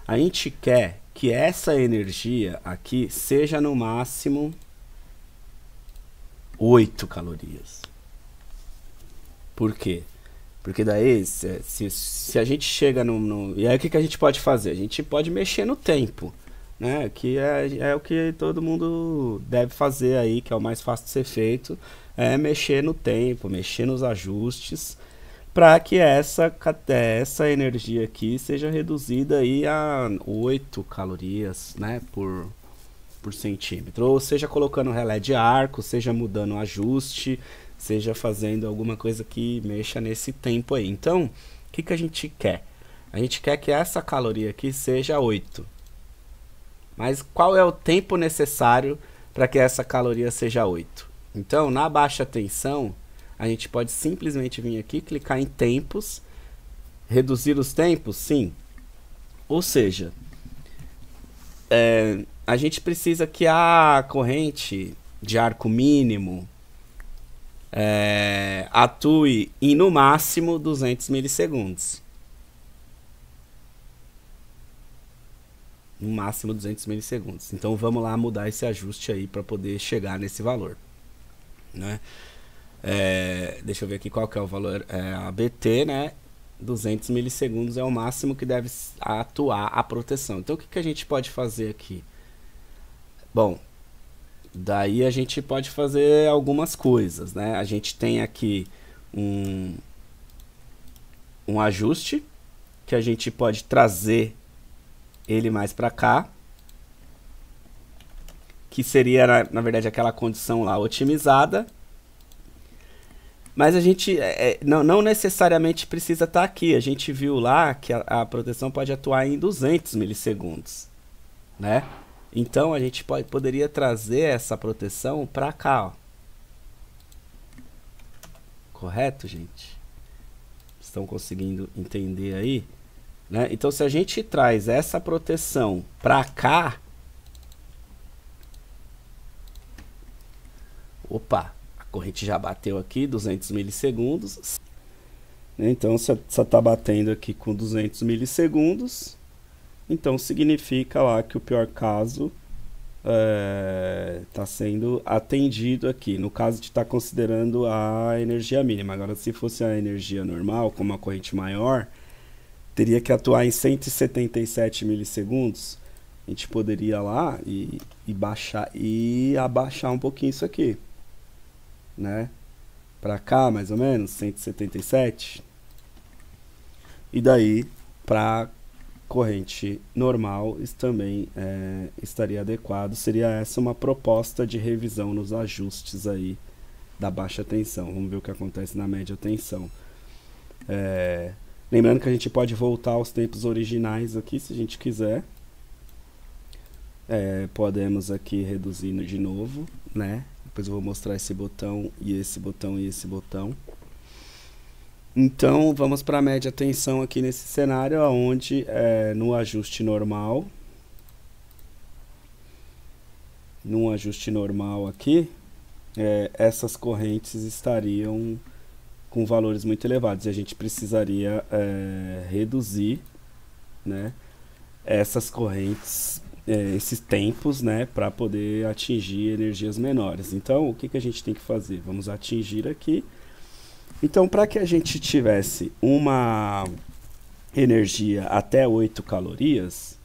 A gente quer que essa energia aqui seja no máximo 8 calorias. Por quê? Porque daí, se a gente chega E aí o que a gente pode fazer? A gente pode mexer no tempo, né? Que é o que todo mundo deve fazer aí, que é o mais fácil de ser feito, é mexer no tempo, mexer nos ajustes, para que essa energia aqui seja reduzida aí a 8 calorias, né, por centímetro. Ou seja, colocando relé de arco, seja mudando o ajuste, seja fazendo alguma coisa que mexa nesse tempo aí. Então, o que a gente quer? A gente quer que essa caloria aqui seja 8. Mas qual é o tempo necessário para que essa caloria seja 8? Então, na baixa tensão, a gente pode simplesmente vir aqui, clicar em tempos, reduzir os tempos, sim. Ou seja, a gente precisa que a corrente de arco mínimo atue em no máximo 200 milissegundos. No máximo 200 milissegundos. Então vamos lá mudar esse ajuste aí para poder chegar nesse valor, né? Deixa eu ver aqui qual que é o valor. ABT, né? 200 milissegundos é o máximo que deve atuar a proteção. Então o que a gente pode fazer aqui? Bom, daí a gente pode fazer algumas coisas, né? A gente tem aqui um ajuste que a gente pode trazer ele mais para cá, que seria na verdade aquela condição lá otimizada, mas a gente não necessariamente precisa estar aqui. A gente viu lá que a proteção pode atuar em 200 milissegundos, né? Então a gente poderia trazer essa proteção para cá, ó. Correto, gente? Estão conseguindo entender aí? Né? Então se a gente traz essa proteção para cá, opa, a corrente já bateu aqui 200 milissegundos, então se está batendo aqui com 200 milissegundos, então significa lá que o pior caso está sendo atendido aqui, no caso de estar considerando a energia mínima. Agora, se fosse a energia normal, como a corrente maior, teria que atuar em 177 milissegundos. A gente poderia lá e abaixar um pouquinho isso aqui, né? Para cá, mais ou menos, 177. E daí, para corrente normal, isso também estaria adequado. Seria essa uma proposta de revisão nos ajustes aí da baixa tensão. Vamos ver o que acontece na média tensão. Lembrando que a gente pode voltar aos tempos originais aqui, se a gente quiser. Podemos aqui reduzir de novo, né? Depois eu vou mostrar esse botão e esse botão e esse botão. Então vamos para a média tensão aqui nesse cenário, onde no ajuste normal, aqui, essas correntes estariam com valores muito elevados e a gente precisaria reduzir, né, essas correntes, esses tempos, né, para poder atingir energias menores. Então o que a gente tem que fazer? Vamos atingir aqui. Então, para que a gente tivesse uma energia até 8 calorias,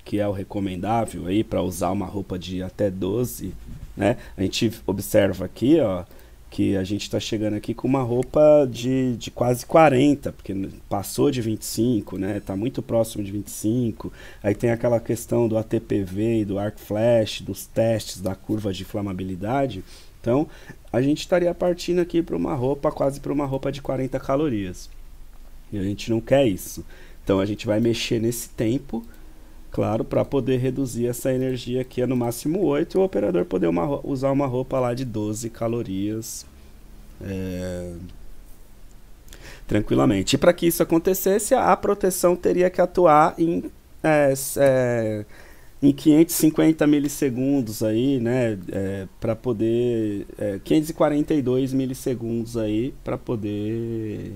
que é o recomendável aí para usar uma roupa de até 12, né? A gente observa aqui, ó, que a gente está chegando aqui com uma roupa de quase 40, porque passou de 25, né? Está muito próximo de 25. Aí tem aquela questão do ATPV e do arc flash, dos testes da curva de inflamabilidade. Então, a gente estaria partindo aqui para uma roupa, quase para uma roupa de 40 calorias. E a gente não quer isso. Então, a gente vai mexer nesse tempo, claro, para poder reduzir essa energia aqui a no máximo 8 e o operador poder usar uma roupa lá de 12 calorias. tranquilamente. E para que isso acontecesse, a proteção teria que atuar em 550 milissegundos aí, né, para poder 542 milissegundos aí para poder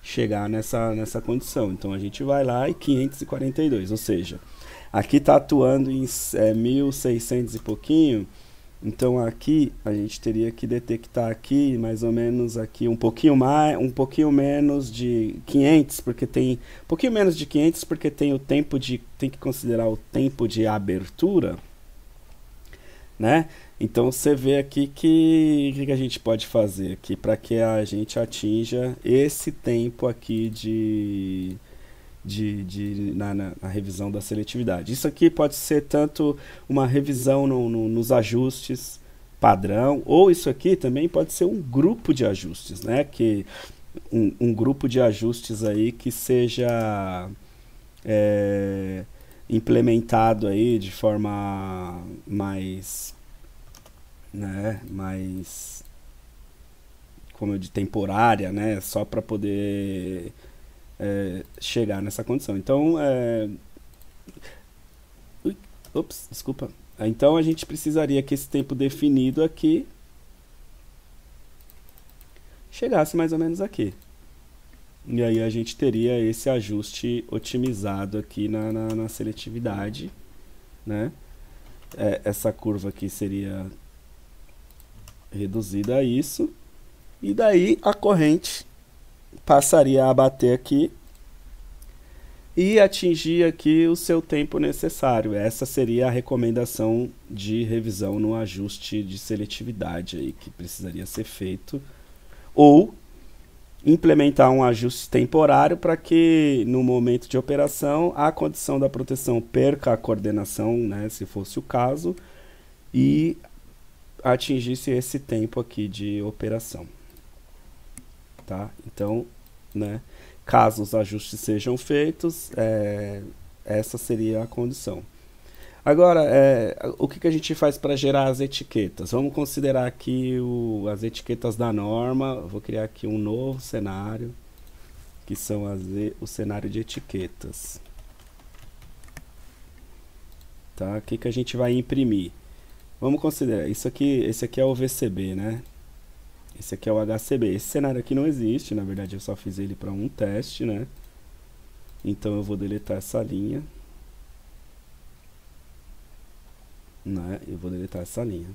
chegar nessa condição. Então a gente vai lá e 542, ou seja, aqui está atuando em 1600 e pouquinho. Então aqui a gente teria que detectar aqui mais ou menos aqui um pouquinho mais, um pouquinho menos de 500, porque tem um pouquinho menos de 500 porque tem o tempo tem que considerar o tempo de abertura, né? Então você vê aqui que a gente pode fazer aqui para que a gente atinja esse tempo aqui na revisão da seletividade. Isso aqui pode ser tanto uma revisão nos ajustes padrão, ou isso aqui também pode ser um grupo de ajustes, né? Que um grupo de ajustes aí que seja implementado aí de forma mais, né, mais como eu digo, temporária, né? Só para poder chegar nessa condição. Então, ups, desculpa. Então a gente precisaria que esse tempo definido aqui chegasse mais ou menos aqui. E aí a gente teria esse ajuste otimizado aqui na seletividade, né? Essa curva aqui seria reduzida a isso. E daí a corrente passaria a bater aqui e atingir aqui o seu tempo necessário. Essa seria a recomendação de revisão no ajuste de seletividade aí que precisaria ser feito, ou implementar um ajuste temporário para que no momento de operação a condição da proteção perca a coordenação, né, se fosse o caso, e atingisse esse tempo aqui de operação. Tá? Então, né, caso os ajustes sejam feitos, essa seria a condição. Agora, o que a gente faz para gerar as etiquetas? Vamos considerar aqui as etiquetas da norma. Vou criar aqui um novo cenário, que são o cenário de etiquetas. Tá? O que a gente vai imprimir? Vamos considerar, esse aqui é o VCB, né? Esse aqui é o HCB. Esse cenário aqui não existe, na verdade eu só fiz ele para um teste, né? Então eu vou deletar essa linha. Né? Eu vou deletar essa linha.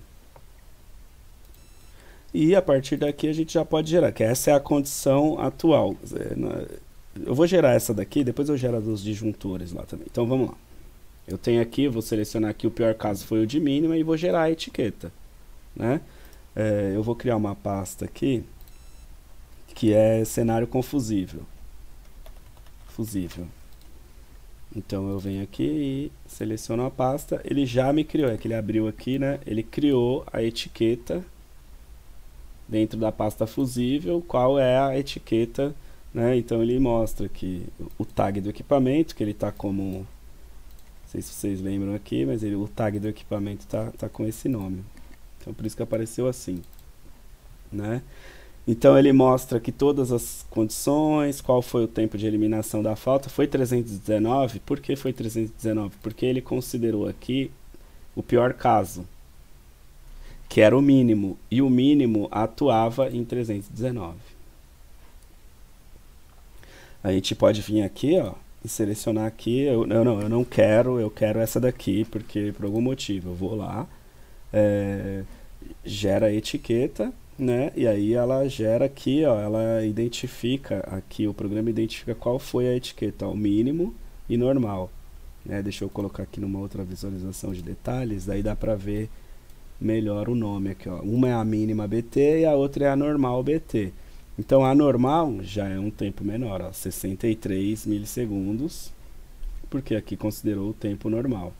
E a partir daqui a gente já pode gerar, que essa é a condição atual. Eu vou gerar essa daqui, depois eu gero dos disjuntores lá também. Então vamos lá. Eu tenho aqui, vou selecionar aqui o pior caso foi o de mínima e vou gerar a etiqueta, né? Eu vou criar uma pasta aqui que é cenário confusível. Então eu venho aqui e seleciono a pasta. Ele já me criou, que ele abriu aqui, né? Ele criou a etiqueta dentro da pasta fusível. Qual é a etiqueta, né? Então ele mostra aqui o tag do equipamento, que ele está como, não sei se vocês lembram aqui, mas o tag do equipamento tá com esse nome. Então por isso que apareceu assim, né? Então ele mostra aqui todas as condições, qual foi o tempo de eliminação da falta, foi 319. Por que foi 319? Porque ele considerou aqui o pior caso, que era o mínimo, e o mínimo atuava em 319. A gente pode vir aqui, ó, e selecionar aqui, eu não quero, eu quero essa daqui, porque por algum motivo eu vou lá, gera a etiqueta, né? E aí ela gera aqui, ó, ela identifica aqui, o programa identifica qual foi a etiqueta, ó, o mínimo e normal, né? Deixa eu colocar aqui numa outra visualização de detalhes, aí dá pra ver melhor o nome aqui, ó. Uma é a mínima BT e a outra é a normal BT. Então a normal já é um tempo menor, ó, 63 milissegundos, porque aqui considerou o tempo normal.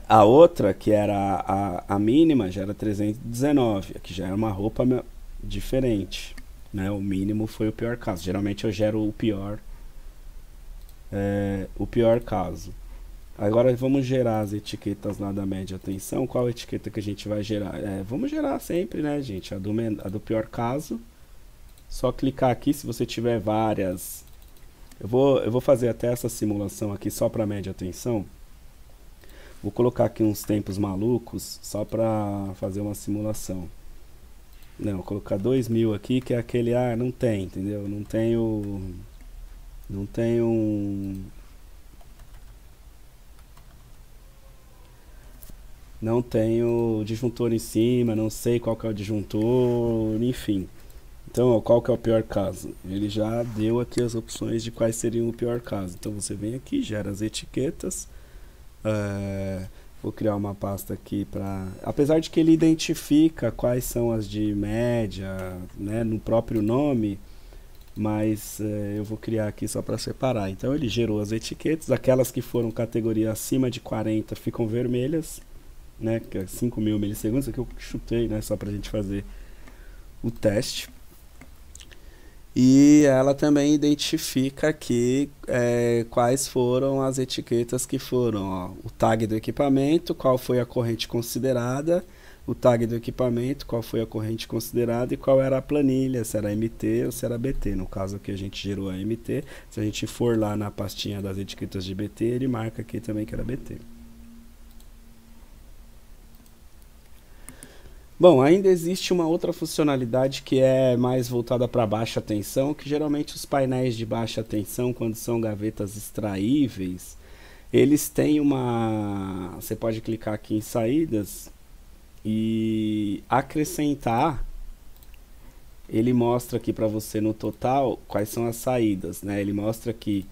A outra, que era a mínima, já era 319, aqui já era uma roupa diferente, né? O mínimo foi o pior caso. Geralmente eu gero o pior caso. Agora vamos gerar as etiquetas lá da média tensão. Qual etiqueta que a gente vai gerar? Vamos gerar sempre, né, gente? A do pior caso. Só clicar aqui se você tiver várias. Eu vou fazer até essa simulação aqui só para média tensão. Vou colocar aqui uns tempos malucos só para fazer uma simulação. Não, vou colocar 2000 aqui, que é aquele, não tem, entendeu? Não tenho disjuntor em cima, não sei qual que é o disjuntor, enfim. Então, ó, qual que é o pior caso? Ele já deu aqui as opções de quais seriam o pior caso. Então, você vem aqui, gera as etiquetas. Vou criar uma pasta aqui para... Apesar de que ele identifica quais são as de média, né, no próprio nome, mas eu vou criar aqui só para separar. Então, ele gerou as etiquetas. Aquelas que foram categoria acima de 40 ficam vermelhas, né, que é 5.000 milissegundos. Aqui eu chutei, né, só para a gente fazer o teste. E ela também identifica aqui quais foram as etiquetas que foram, ó, o tag do equipamento, qual foi a corrente considerada, o tag do equipamento, qual foi a corrente considerada e qual era a planilha, se era MT ou se era BT. No caso aqui a gente gerou a MT, se a gente for lá na pastinha das etiquetas de BT, ele marca aqui também que era BT. Bom, ainda existe uma outra funcionalidade que é mais voltada para baixa tensão, que geralmente os painéis de baixa tensão, quando são gavetas extraíveis, eles têm uma... Você pode clicar aqui em saídas e acrescentar. Ele mostra aqui para você no total quais são as saídas, né? Ele mostra aqui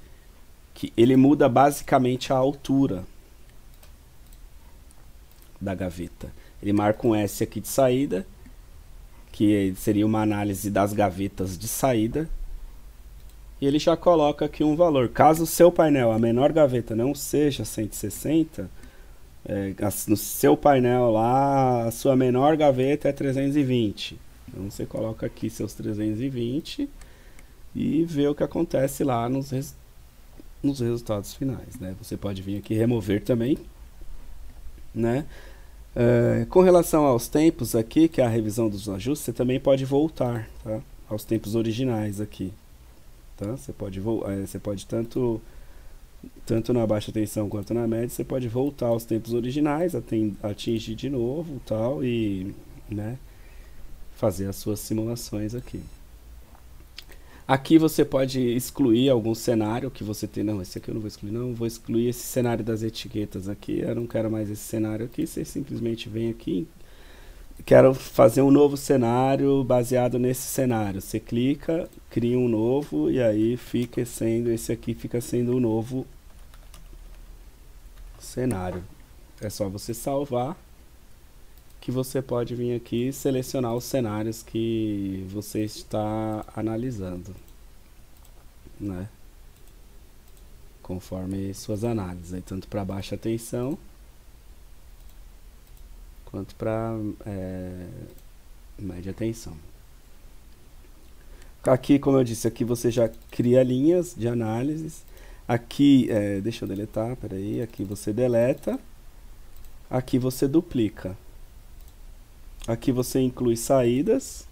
que ele muda basicamente a altura da gaveta. Ele marca um S aqui de saída, que seria uma análise das gavetas de saída. E ele já coloca aqui um valor. Caso o seu painel, a menor gaveta, não seja 160, no seu painel lá, a sua menor gaveta é 320. Então você coloca aqui seus 320 e vê o que acontece lá nos resultados finais, né? Você pode vir aqui remover também, né? Com relação aos tempos aqui, que é a revisão dos ajustes, você também pode voltar, tá, aos tempos originais aqui, tá? Você pode tanto na baixa tensão quanto na média, você pode voltar aos tempos originais, atingir de novo, tal, e, né, fazer as suas simulações aqui. Aqui você pode excluir algum cenário que você tem. Não, esse aqui eu não vou excluir, não. Vou excluir esse cenário das etiquetas aqui. Eu não quero mais esse cenário aqui. Você simplesmente vem aqui. Quero fazer um novo cenário baseado nesse cenário. Você clica, cria um novo e aí esse aqui fica sendo o novo cenário. É só você salvar, que você pode vir aqui e selecionar os cenários que você está analisando, né? Conforme suas análises, aí, tanto para baixa tensão quanto para média tensão. Aqui, como eu disse, aqui você já cria linhas de análises. Aqui, deixa eu deletar, peraí, aqui você deleta, aqui você duplica. Aqui você inclui saídas.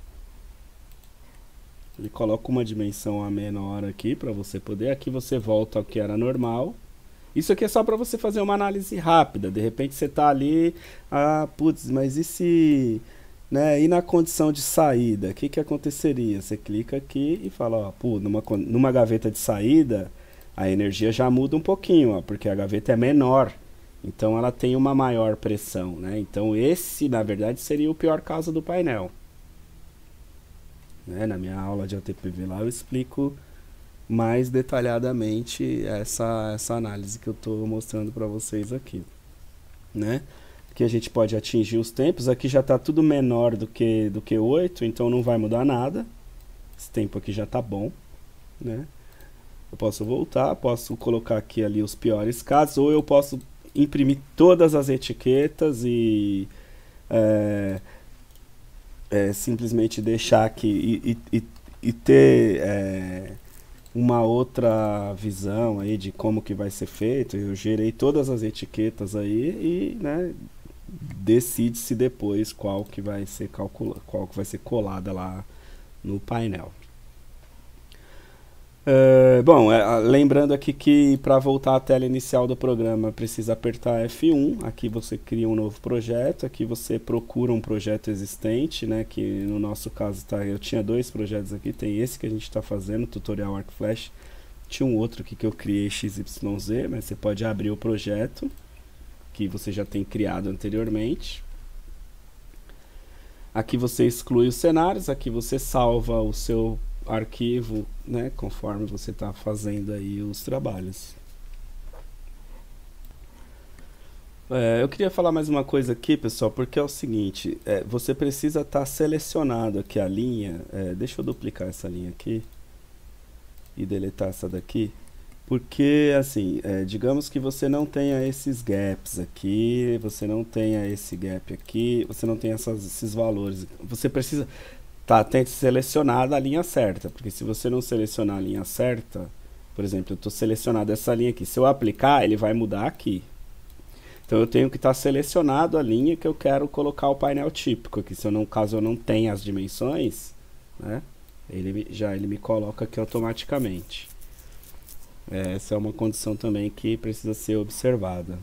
Ele coloca uma dimensão a menor aqui para você poder. Aqui você volta ao que era normal. Isso aqui é só para você fazer uma análise rápida. De repente você está ali, putz, mas e se, né, e na condição de saída, o que aconteceria? Você clica aqui e fala, ó, pô, numa gaveta de saída, a energia já muda um pouquinho, ó, porque a gaveta é menor. Então ela tem uma maior pressão, né? Então esse, na verdade, seria o pior caso do painel, né? Na minha aula de ATPV lá eu explico mais detalhadamente essa análise que eu estou mostrando para vocês aqui, né? Aqui a gente pode atingir os tempos. Aqui já está tudo menor do que 8, então não vai mudar nada. Esse tempo aqui já está bom, né? Eu posso voltar, posso colocar aqui ali os piores casos, ou eu posso imprimir todas as etiquetas e simplesmente deixar aqui e ter uma outra visão aí de como que vai ser feito. Eu gerei todas as etiquetas aí e, né, decide-se depois qual que vai ser qual que vai ser colada lá no painel. Bom, lembrando aqui que para voltar à tela inicial do programa precisa apertar F1. Aqui você cria um novo projeto, aqui você procura um projeto existente, né, que no nosso caso eu tinha dois projetos aqui, tem esse que a gente está fazendo, Tutorial Arc Flash, tinha um outro aqui que eu criei XYZ, mas você pode abrir o projeto que você já tem criado anteriormente. Aqui você exclui os cenários, aqui você salva o seu arquivo, né, conforme você está fazendo aí os trabalhos. Eu queria falar mais uma coisa aqui, pessoal, porque é o seguinte, você precisa estar selecionado aqui a linha, deixa eu duplicar essa linha aqui e deletar essa daqui, porque assim, digamos que você não tenha esses gaps aqui, você não tenha esse gap aqui, você não tenha esses valores, você precisa ter selecionado a linha certa, porque se você não selecionar a linha certa, por exemplo, eu estou selecionado essa linha aqui, se eu aplicar, ele vai mudar aqui. Então eu tenho que estar selecionado a linha que eu quero colocar o painel típico aqui, caso eu não tenha as dimensões, né, ele me coloca aqui automaticamente. Essa é uma condição também que precisa ser observada.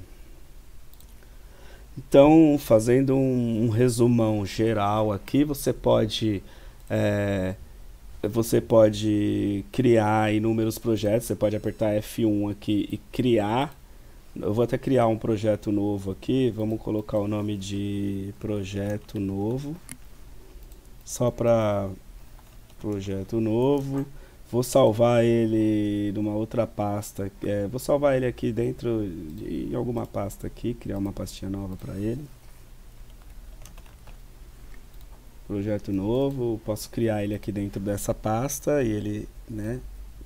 Então, fazendo um resumão geral aqui, você pode criar inúmeros projetos, você pode apertar F1 aqui e criar. Eu vou até criar um projeto novo aqui, vamos colocar o nome de projeto novo, só para projeto novo. Vou salvar ele numa outra pasta, vou salvar ele aqui dentro de alguma pasta aqui, criar uma pastinha nova para ele. Projeto novo, posso criar ele aqui dentro dessa pasta e ele, né,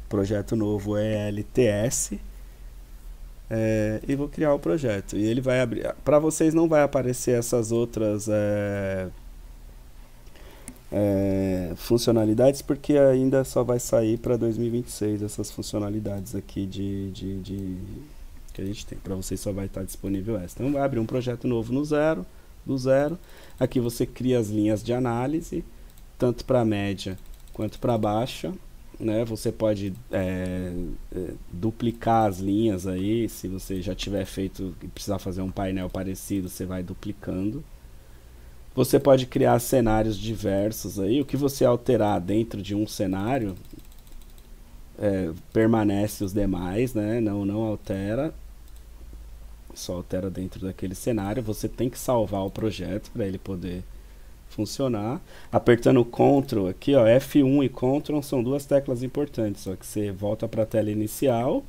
projeto novo é LTS. E vou criar o projeto e ele vai abrir. Para vocês não vai aparecer essas outras funcionalidades, porque ainda só vai sair para 2026 essas funcionalidades aqui que a gente tem. Para vocês só vai estar disponível essa. Então vai abrir um projeto novo do zero. Aqui você cria as linhas de análise, tanto para média quanto para baixa, né? Você pode duplicar as linhas aí, se você já tiver feito e precisar fazer um painel parecido, você vai duplicando. Você pode criar cenários diversos aí, o que você alterar dentro de um cenário permanece os demais, né? Não altera, só altera dentro daquele cenário. Você tem que salvar o projeto para ele poder funcionar. Apertando Ctrl aqui, ó, F1 e Ctrl são duas teclas importantes, só que você volta para a tela inicial,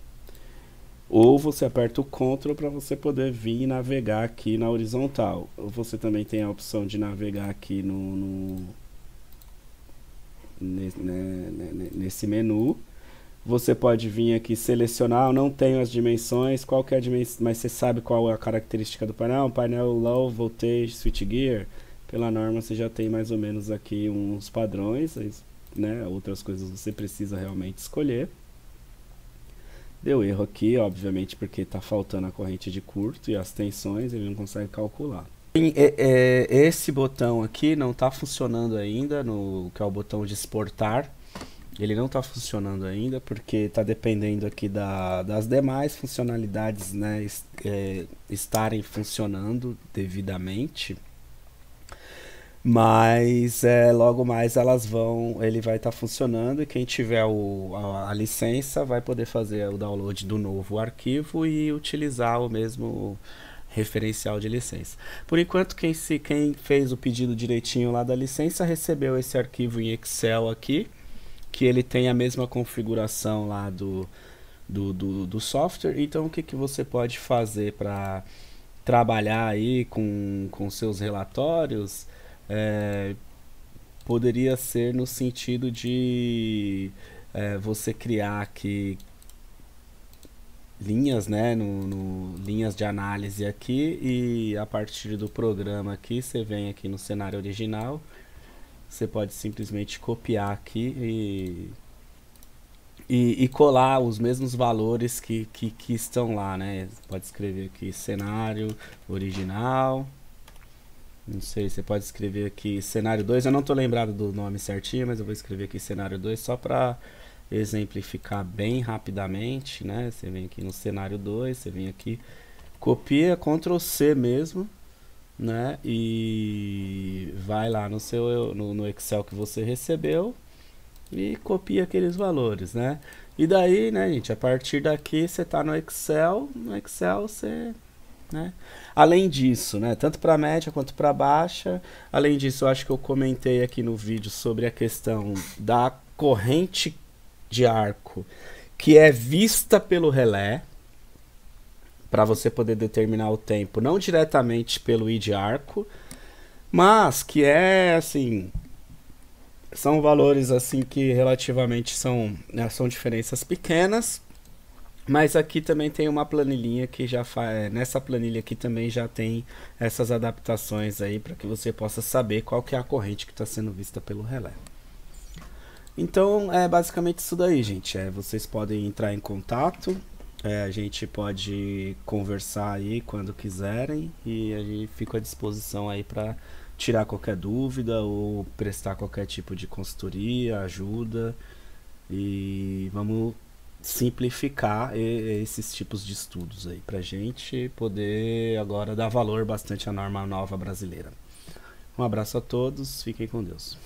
ou você aperta o Ctrl para você poder vir e navegar aqui na horizontal. Ou você também tem a opção de navegar aqui nesse menu. Você pode vir aqui selecionar, eu não tenho as dimensões, qual que é a dimensão, mas você sabe qual é a característica do painel? Um painel Low Voltage Switchgear. Pela norma você já tem mais ou menos aqui uns padrões, né? Outras coisas você precisa realmente escolher. Deu erro aqui, obviamente, porque está faltando a corrente de curto e as tensões, ele não consegue calcular. Esse botão aqui não está funcionando ainda, que é o botão de exportar. Ele não está funcionando ainda, porque está dependendo aqui das demais funcionalidades, né, estarem funcionando devidamente. Mas logo mais ele vai estar funcionando, e quem tiver a licença vai poder fazer o download do novo arquivo e utilizar o mesmo referencial de licença. Por enquanto, quem fez o pedido direitinho lá da licença recebeu esse arquivo em Excel aqui, que ele tem a mesma configuração lá do software. Então o que você pode fazer para trabalhar aí com seus relatórios? Poderia ser no sentido de você criar aqui linhas, né, linhas de análise aqui, e a partir do programa aqui, você vem aqui no cenário original, você pode simplesmente copiar aqui e colar os mesmos valores que estão lá, né? Pode escrever aqui cenário original. Não sei, você pode escrever aqui cenário 2. Eu não estou lembrado do nome certinho, mas eu vou escrever aqui cenário 2 só para exemplificar bem rapidamente, né? Você vem aqui no cenário 2, você vem aqui, copia, Ctrl C mesmo, né? E vai lá no Excel que você recebeu e copia aqueles valores, né? E daí, né, gente, a partir daqui você está no Excel você, né? Além disso, né, tanto para média quanto para baixa, além disso, eu acho que eu comentei aqui no vídeo sobre a questão da corrente de arco que é vista pelo relé, para você poder determinar o tempo, não diretamente pelo i de arco, mas que é assim, são valores assim que relativamente são, né, são diferenças pequenas. Mas aqui também tem uma planilhinha que já faz, nessa planilha aqui também já tem essas adaptações aí para que você possa saber qual que é a corrente que está sendo vista pelo relé. Então é basicamente isso daí, gente. Vocês podem entrar em contato, a gente pode conversar aí quando quiserem e a gente fica à disposição aí para tirar qualquer dúvida ou prestar qualquer tipo de consultoria, ajuda, e vamos simplificar esses tipos de estudos aí pra gente poder agora dar valor bastante à norma nova brasileira. Um abraço a todos, fiquem com Deus.